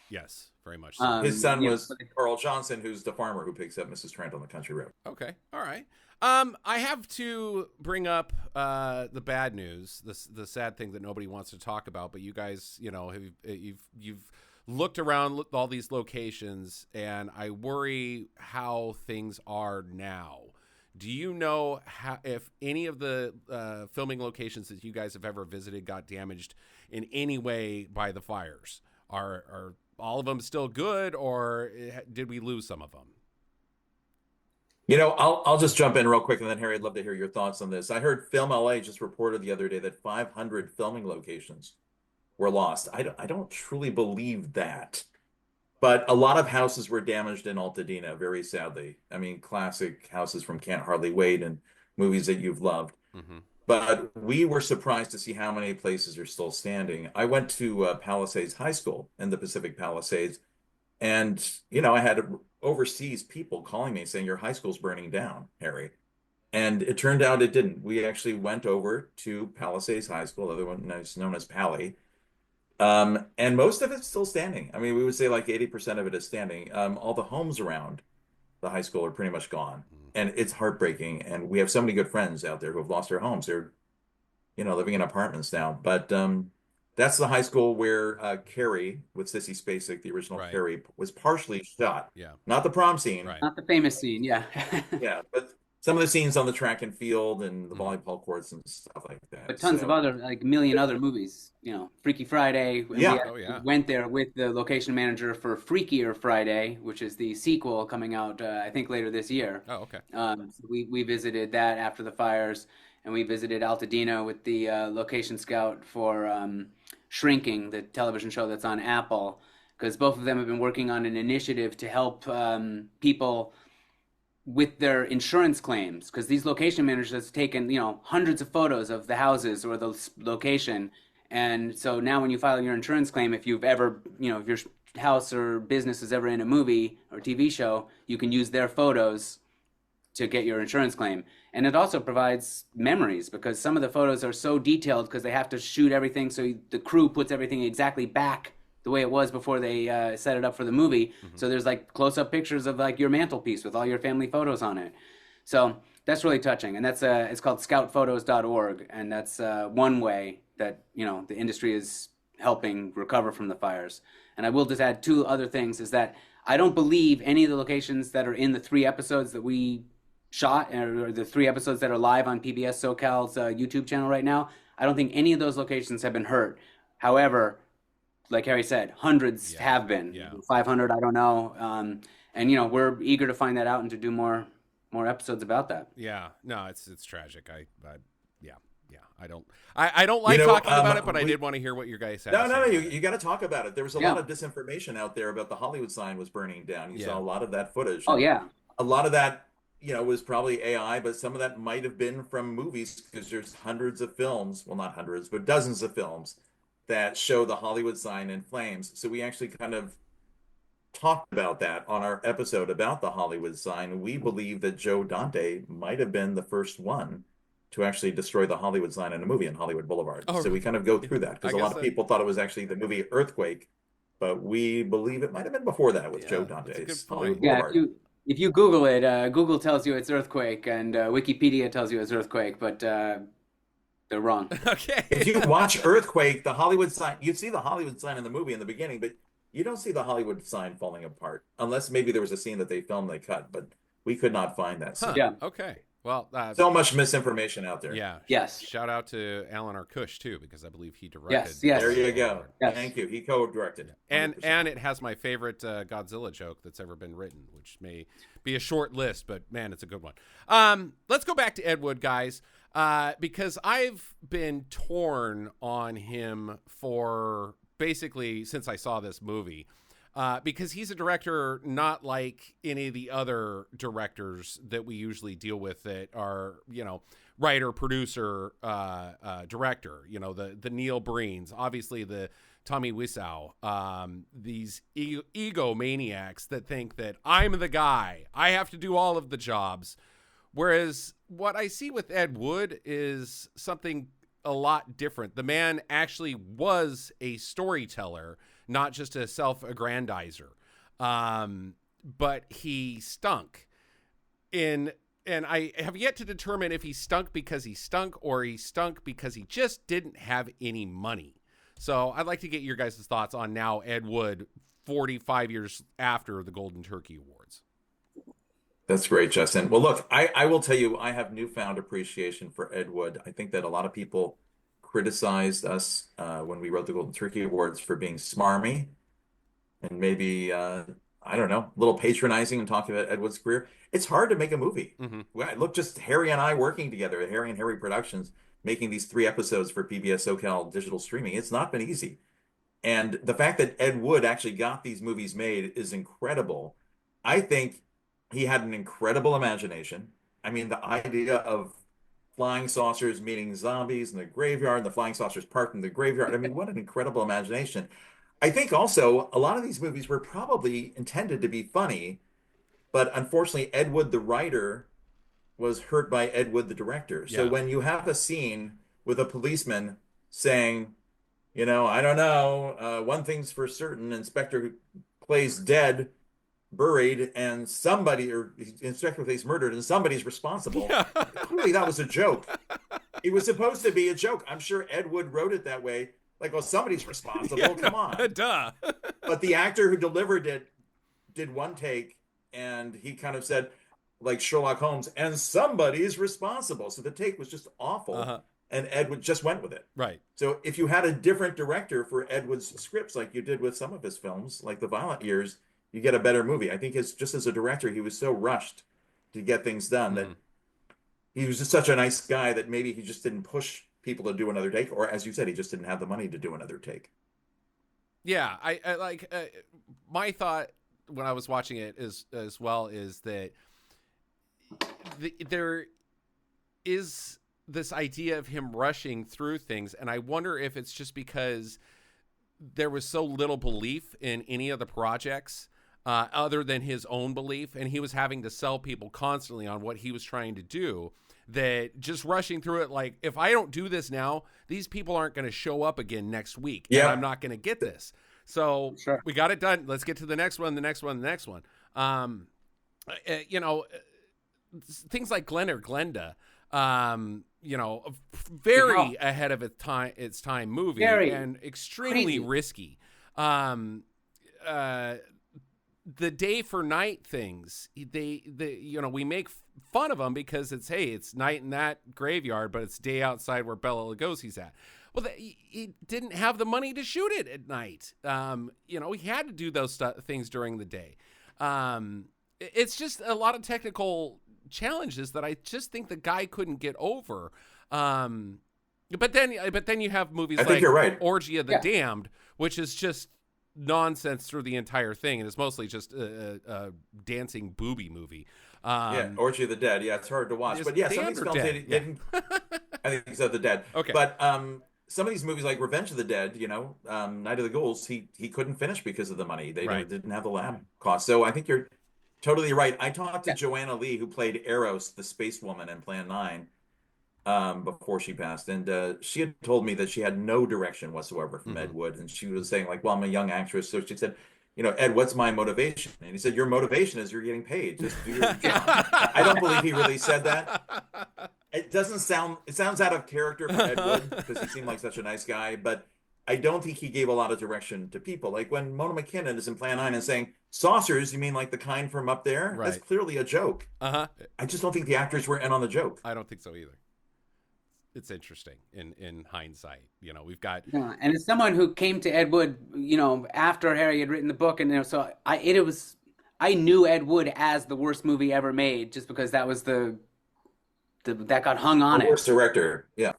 Yes. Very much so. His son was Carl Johnson, who's the farmer who picks up Mrs. Trent on the country road. Okay. All right. I have to bring up the bad news, the sad thing that nobody wants to talk about, but you guys, you've looked around all these locations, and I worry how things are now. Do you know if any of the filming locations that you guys have ever visited got damaged in any way by the fires? Are all of them still good, or did we lose some of them? I'll just jump in real quick, and then Harry, I'd love to hear your thoughts on this. I heard Film LA just reported the other day that 500 filming locations were lost. I don't truly believe that, but a lot of houses were damaged in Altadena, very sadly. I mean, classic houses from Can't Hardly Wait and movies that you've loved. But we were surprised to see how many places are still standing. I went to Palisades High School in the Pacific Palisades, and I had overseas people calling me saying, your high school's burning down, Harry. And it turned out it didn't. We actually went over to Palisades High School, otherwise known as Pally, and most of it's still standing. I mean, we would say like 80% of it is standing. All the homes around the high school are pretty much gone, and it's heartbreaking. And we have so many good friends out there who have lost their homes. They're, living in apartments now. But that's the high school where Carrie with Sissy Spacek, the original Carrie, was partially shot. Yeah. Not the prom scene. Right. Not the famous scene, yeah. Yeah, but some of the scenes on the track and field and the volleyball courts and stuff like that. But tons of other, like a million other movies. Freaky Friday. Yeah. We went there with the location manager for Freakier Friday, which is the sequel coming out, I think, later this year. Oh, okay. So we visited that after the fires, and we visited Altadena with the location scout for Shrinking, the television show that's on Apple, because both of them have been working on an initiative to help people with their insurance claims, because these location managers have taken hundreds of photos of the houses or the location, and so now when you file your insurance claim, if you've ever if your house or business is ever in a movie or TV show, you can use their photos to get your insurance claim. And it also provides memories, because some of the photos are so detailed because they have to shoot everything so the crew puts everything exactly back the way it was before they set it up for the movie. So there's like close-up pictures of like your mantelpiece with all your family photos on it. So that's really touching. And that's it's called scoutphotos.org, and that's one way that, you know, the industry is helping recover from the fires. And I will just add 2 other things, is that I don't believe any of the locations that are in the 3 episodes that we shot, or the 3 episodes that are live on PBS SoCal's YouTube channel right now, I don't think any of those locations have been hurt. However, like Harry said, hundreds have been. 500, I don't know. And, you know, we're eager to find that out and to do more episodes about that. Yeah, no, it's tragic. I don't like talking about it, but I did want to hear what your guys had. No, you got to talk about it. There was a lot of disinformation out there about the Hollywood sign was burning down. You saw a lot of that footage. Oh yeah, a lot of that, you know, was probably AI, but some of that might have been from movies, because there's hundreds of films, well, not hundreds, but dozens of films that show the Hollywood sign in flames. So we actually kind of talked about that on our episode about the Hollywood sign. We believe that Joe Dante might have been the first one to actually destroy the Hollywood sign in a movie on Hollywood Boulevard. So we kind of go through that, because a lot of people thought it was actually the movie Earthquake, but we believe it might have been before that with Joe Dante's Hollywood Boulevard. If you Google it, Google tells you it's Earthquake, and Wikipedia tells you it's Earthquake, but they're wrong. Okay. If you watch Earthquake, the Hollywood sign, you see the Hollywood sign in the movie in the beginning, but you don't see the Hollywood sign falling apart, unless maybe there was a scene that they filmed, they cut, but we could not find that scene. Yeah. Okay. Well, so much misinformation out there. Yeah. Yes. Shout out to Alan Arkush too, because I believe he directed. Yes. There you go. Yes. Thank you. He co-directed. And it has my favorite Godzilla joke that's ever been written, which may be a short list, but man, it's a good one. Let's go back to Ed Wood, guys, because I've been torn on him for basically since I saw this movie. Because he's a director not like any of the other directors that we usually deal with that are, you know, writer, producer, director, you know, the Neil Breens, obviously the Tommy Wiseau, these egomaniacs that think that I'm the guy, I have to do all of the jobs. Whereas what I see with Ed Wood is something a lot different. The man actually was a storyteller, not just a self-aggrandizer. But he stunk. And I have yet to determine if he stunk because he stunk or he stunk because he just didn't have any money. So I'd like to get your guys' thoughts on now Ed Wood, 45 years after the Golden Turkey Awards. That's great, Justin. Well, look, I will tell you, I have newfound appreciation for Ed Wood. I think that a lot of people criticized us when we wrote the Golden Turkey Awards for being smarmy and maybe, I don't know, a little patronizing and talking about Ed Wood's career. It's hard to make a movie. Look, just Harry and I working together at Harry and Harry Productions, making these 3 episodes for PBS SoCal digital streaming. It's not been easy. And the fact that Ed Wood actually got these movies made is incredible. I think he had an incredible imagination. I mean, the idea of flying saucers meeting zombies in the graveyard, and the flying saucers parked in the graveyard. I mean, what an incredible imagination. I think also a lot of these movies were probably intended to be funny, but unfortunately, Ed Wood, the writer, was hurt by Ed Wood, the director. So when you have a scene with a policeman saying, you know, I don't know, one thing's for certain, Inspector Clay's dead, buried, and somebody, or Inspector Clay's murdered, and somebody's responsible. Clearly, that was a joke. It was supposed to be a joke. I'm sure Ed Wood wrote it that way. Like, well, somebody's responsible. Come on. Duh. But the actor who delivered it did one take, and he kind of said, like Sherlock Holmes, and somebody's responsible. So the take was just awful. And Ed Wood just went with it. Right. So if you had a different director for Ed Wood's scripts, like you did with some of his films, like The Violent Years, you get a better movie. I think it's just as a director, he was so rushed to get things done that he was just such a nice guy that maybe he just didn't push people to do another take, or as you said, he just didn't have the money to do another take. Yeah, I like my thought when I was watching it as well is that there is this idea of him rushing through things, and I wonder if it's just because there was so little belief in any of the projects other than his own belief, and he was having to sell people constantly on what he was trying to do. That just rushing through it, like, if I don't do this now, these people aren't going to show up again next week, and I'm not going to get this. So we got it done. Let's get to the next one, the next one, the next one. You know, things like Glenn or Glenda, you know, very ahead of its time movie, and extremely risky. The day for night things, they you know, we make fun of them because it's night in that graveyard, but it's day outside where Bela Lugosi's at. Well, he didn't have the money to shoot it at night. You know, he had to do those things during the day. It's just a lot of technical challenges that I just think the guy couldn't get over. But then you have movies like Orgy of the Damned, which is just nonsense through the entire thing, and it's mostly just a dancing booby movie. Orgy of the Dead. Yeah, it's hard to watch, but some of these films they didn't. I think it's of the Dead. Okay, but some of these movies like Revenge of the Dead, you know, Night of the Ghouls, he couldn't finish because of the money. They didn't have the lab cost. So I think you're totally right. I talked to Joanna Lee, who played Eros, the space woman in Plan 9. Before she passed, and she had told me that she had no direction whatsoever from Ed Wood, and she was saying, like, well, I'm a young actress, so she said, you know, Ed, what's my motivation? And he said, your motivation is you're getting paid, just do your job. I don't believe he really said that. It sounds out of character for Ed Wood, because he seemed like such a nice guy, but I don't think he gave a lot of direction to people. Like when Mona McKinnon is in Plan 9 and saying, saucers, you mean like the kind from up there? Right. That's clearly a joke. I just don't think the actors were in on the joke. I don't think so either. It's interesting in hindsight. You know, we've got and as someone who came to Ed Wood, you know, after Harry had written the book, and you know, so I knew Ed Wood as the worst movie ever made, just because that was that got hung on the worst director. Yeah,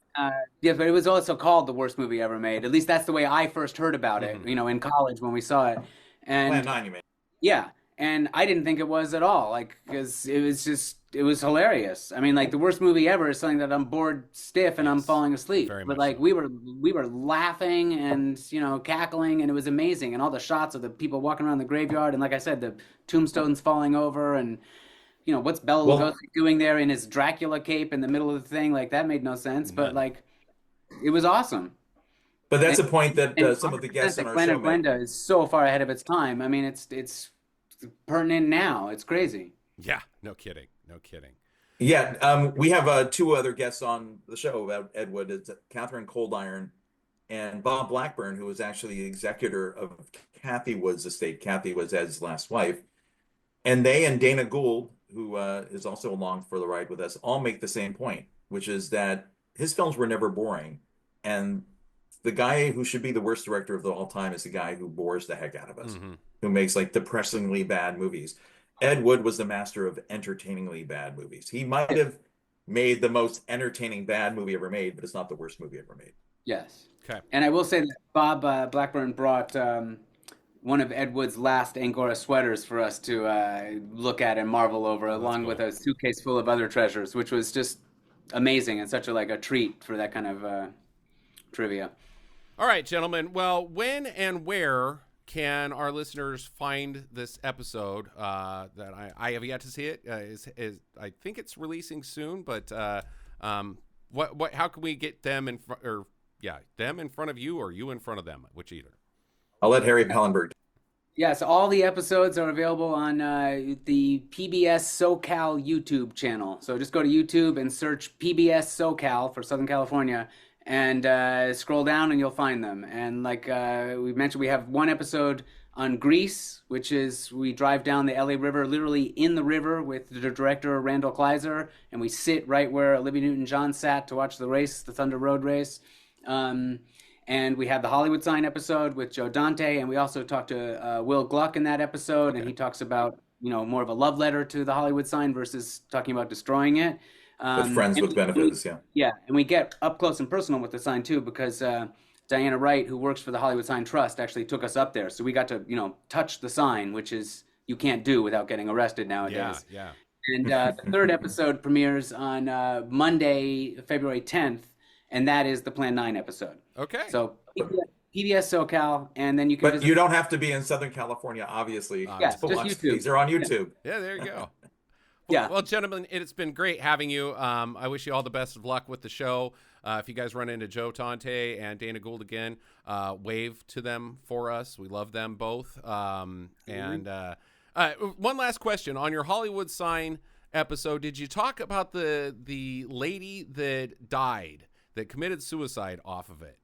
but it was also called the worst movie ever made. At least that's the way I first heard about it. You know, in college when we saw it. And Plan 9, you mean? Yeah, and I didn't think it was at all, like, because it was hilarious. I mean, like, the worst movie ever is something that I'm bored stiff and I'm falling asleep. But like so. we were laughing and, you know, cackling, and it was amazing. And all the shots of the people walking around the graveyard, and like I said, the tombstones falling over, and you know, what's Bela Lugosi doing there in his Dracula cape in the middle of the thing? Like, that made no sense. But like, it was awesome. But that's a point that some of the guests on our show made. Glenda is so far ahead of its time. I mean, it's pertinent now. It's crazy. Yeah, no kidding. Yeah, we have two other guests on the show about Ed Wood. It's Catherine Coldiron and Bob Blackburn, who was actually the executor of Kathy Wood's estate. Kathy was Ed's last wife. And they and Dana Gould, who is also along for the ride with us, all make the same point, which is that his films were never boring. And the guy who should be the worst director of all time is the guy who bores the heck out of us, who makes like depressingly bad movies. Ed Wood was the master of entertainingly bad movies. He might have made the most entertaining bad movie ever made, but it's not the worst movie ever made. Yes. Okay. And I will say that Bob Blackburn brought one of Ed Wood's last Angora sweaters for us to look at and marvel over, along with a suitcase full of other treasures, which was just amazing and such a treat for that kind of trivia. All right, gentlemen. Well, when and where can our listeners find this episode that I have yet to see it? I think it's releasing soon, but what? How can we get them in front, or them in front of you, or you in front of them? Which either? I'll let Harry Pellenberg. Yes, all the episodes are available on the PBS SoCal YouTube channel. So just go to YouTube and search PBS SoCal for Southern California, and scroll down and you'll find them. And like we mentioned, we have one episode on Grease, which is we drive down the LA River, literally in the river, with the director Randall Kleiser, and we sit right where Olivia Newton-John sat to watch the race, the Thunder Road race. And we have the Hollywood Sign episode with Joe Dante, and we also talked to Will Gluck in that episode, and he talks about, you know, more of a love letter to the Hollywood Sign versus talking about destroying it. With Friends with Benefits, yeah. Yeah, and we get up close and personal with the sign too, because Diana Wright, who works for the Hollywood Sign Trust, actually took us up there. So we got to, you know, touch the sign, which is you can't do without getting arrested nowadays. Yeah. And the third episode premieres on Monday, February 10th, and that is the Plan 9 episode. Okay. So PBS SoCal, and then you can But visit. you don't have to be in Southern California, obviously. Yeah, to just watch YouTube. these. They're on YouTube. Yeah, there you go. Yeah. Well, gentlemen, it's been great having you. I wish you all the best of luck with the show. If you guys run into Joe Tante and Dana Gould again, wave to them for us. We love them both. And one last question. On your Hollywood Sign episode, did you talk about the lady that died, that committed suicide off of it?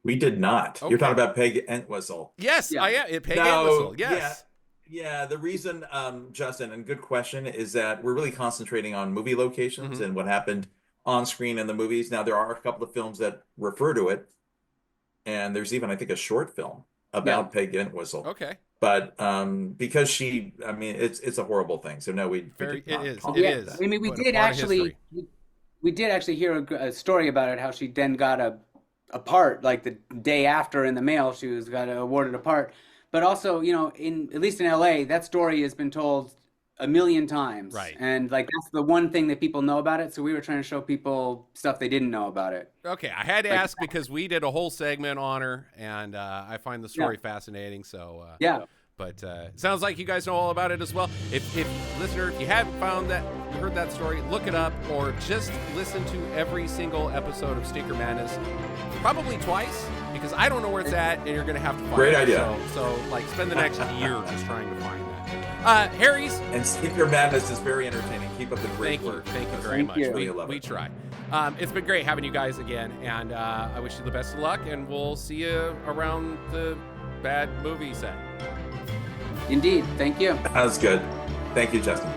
We did not. Okay. You're talking about Peg Entwistle. Yes, Yeah. I am. Peg Entwistle, yes. Yeah, the reason, Justin, and good question, is that we're really concentrating on movie locations and what happened on screen in the movies. Now, there are a couple of films that refer to it, and there's even, I think, a short film about Peg Entwistle. Okay. But because it's a horrible thing. So no, we did not talk It about is. that. I mean, we did actually hear a story about it. How she then got a part, like the day after in the mail, she got awarded a part. But also, at least in LA, that story has been told a million times. Right. And like that's the one thing that people know about it. So we were trying to show people stuff they didn't know about it. Okay, I had to ask because we did a whole segment on her, and I find the story fascinating. So but it sounds like you guys know all about it as well. If listener, if you haven't heard that story, look it up, or just listen to every single episode of Stinker Madness, probably twice, because I don't know where it's at, and you're going to have to find it. Great idea. So spend the next year just trying to find that. Harry's. And Stinker Madness is very entertaining. Keep up the great work. Thank you very much. We try. It's been great having you guys again, and I wish you the best of luck, and we'll see you around the bad movie set. Indeed. Thank you. That was good. Thank you, Justin.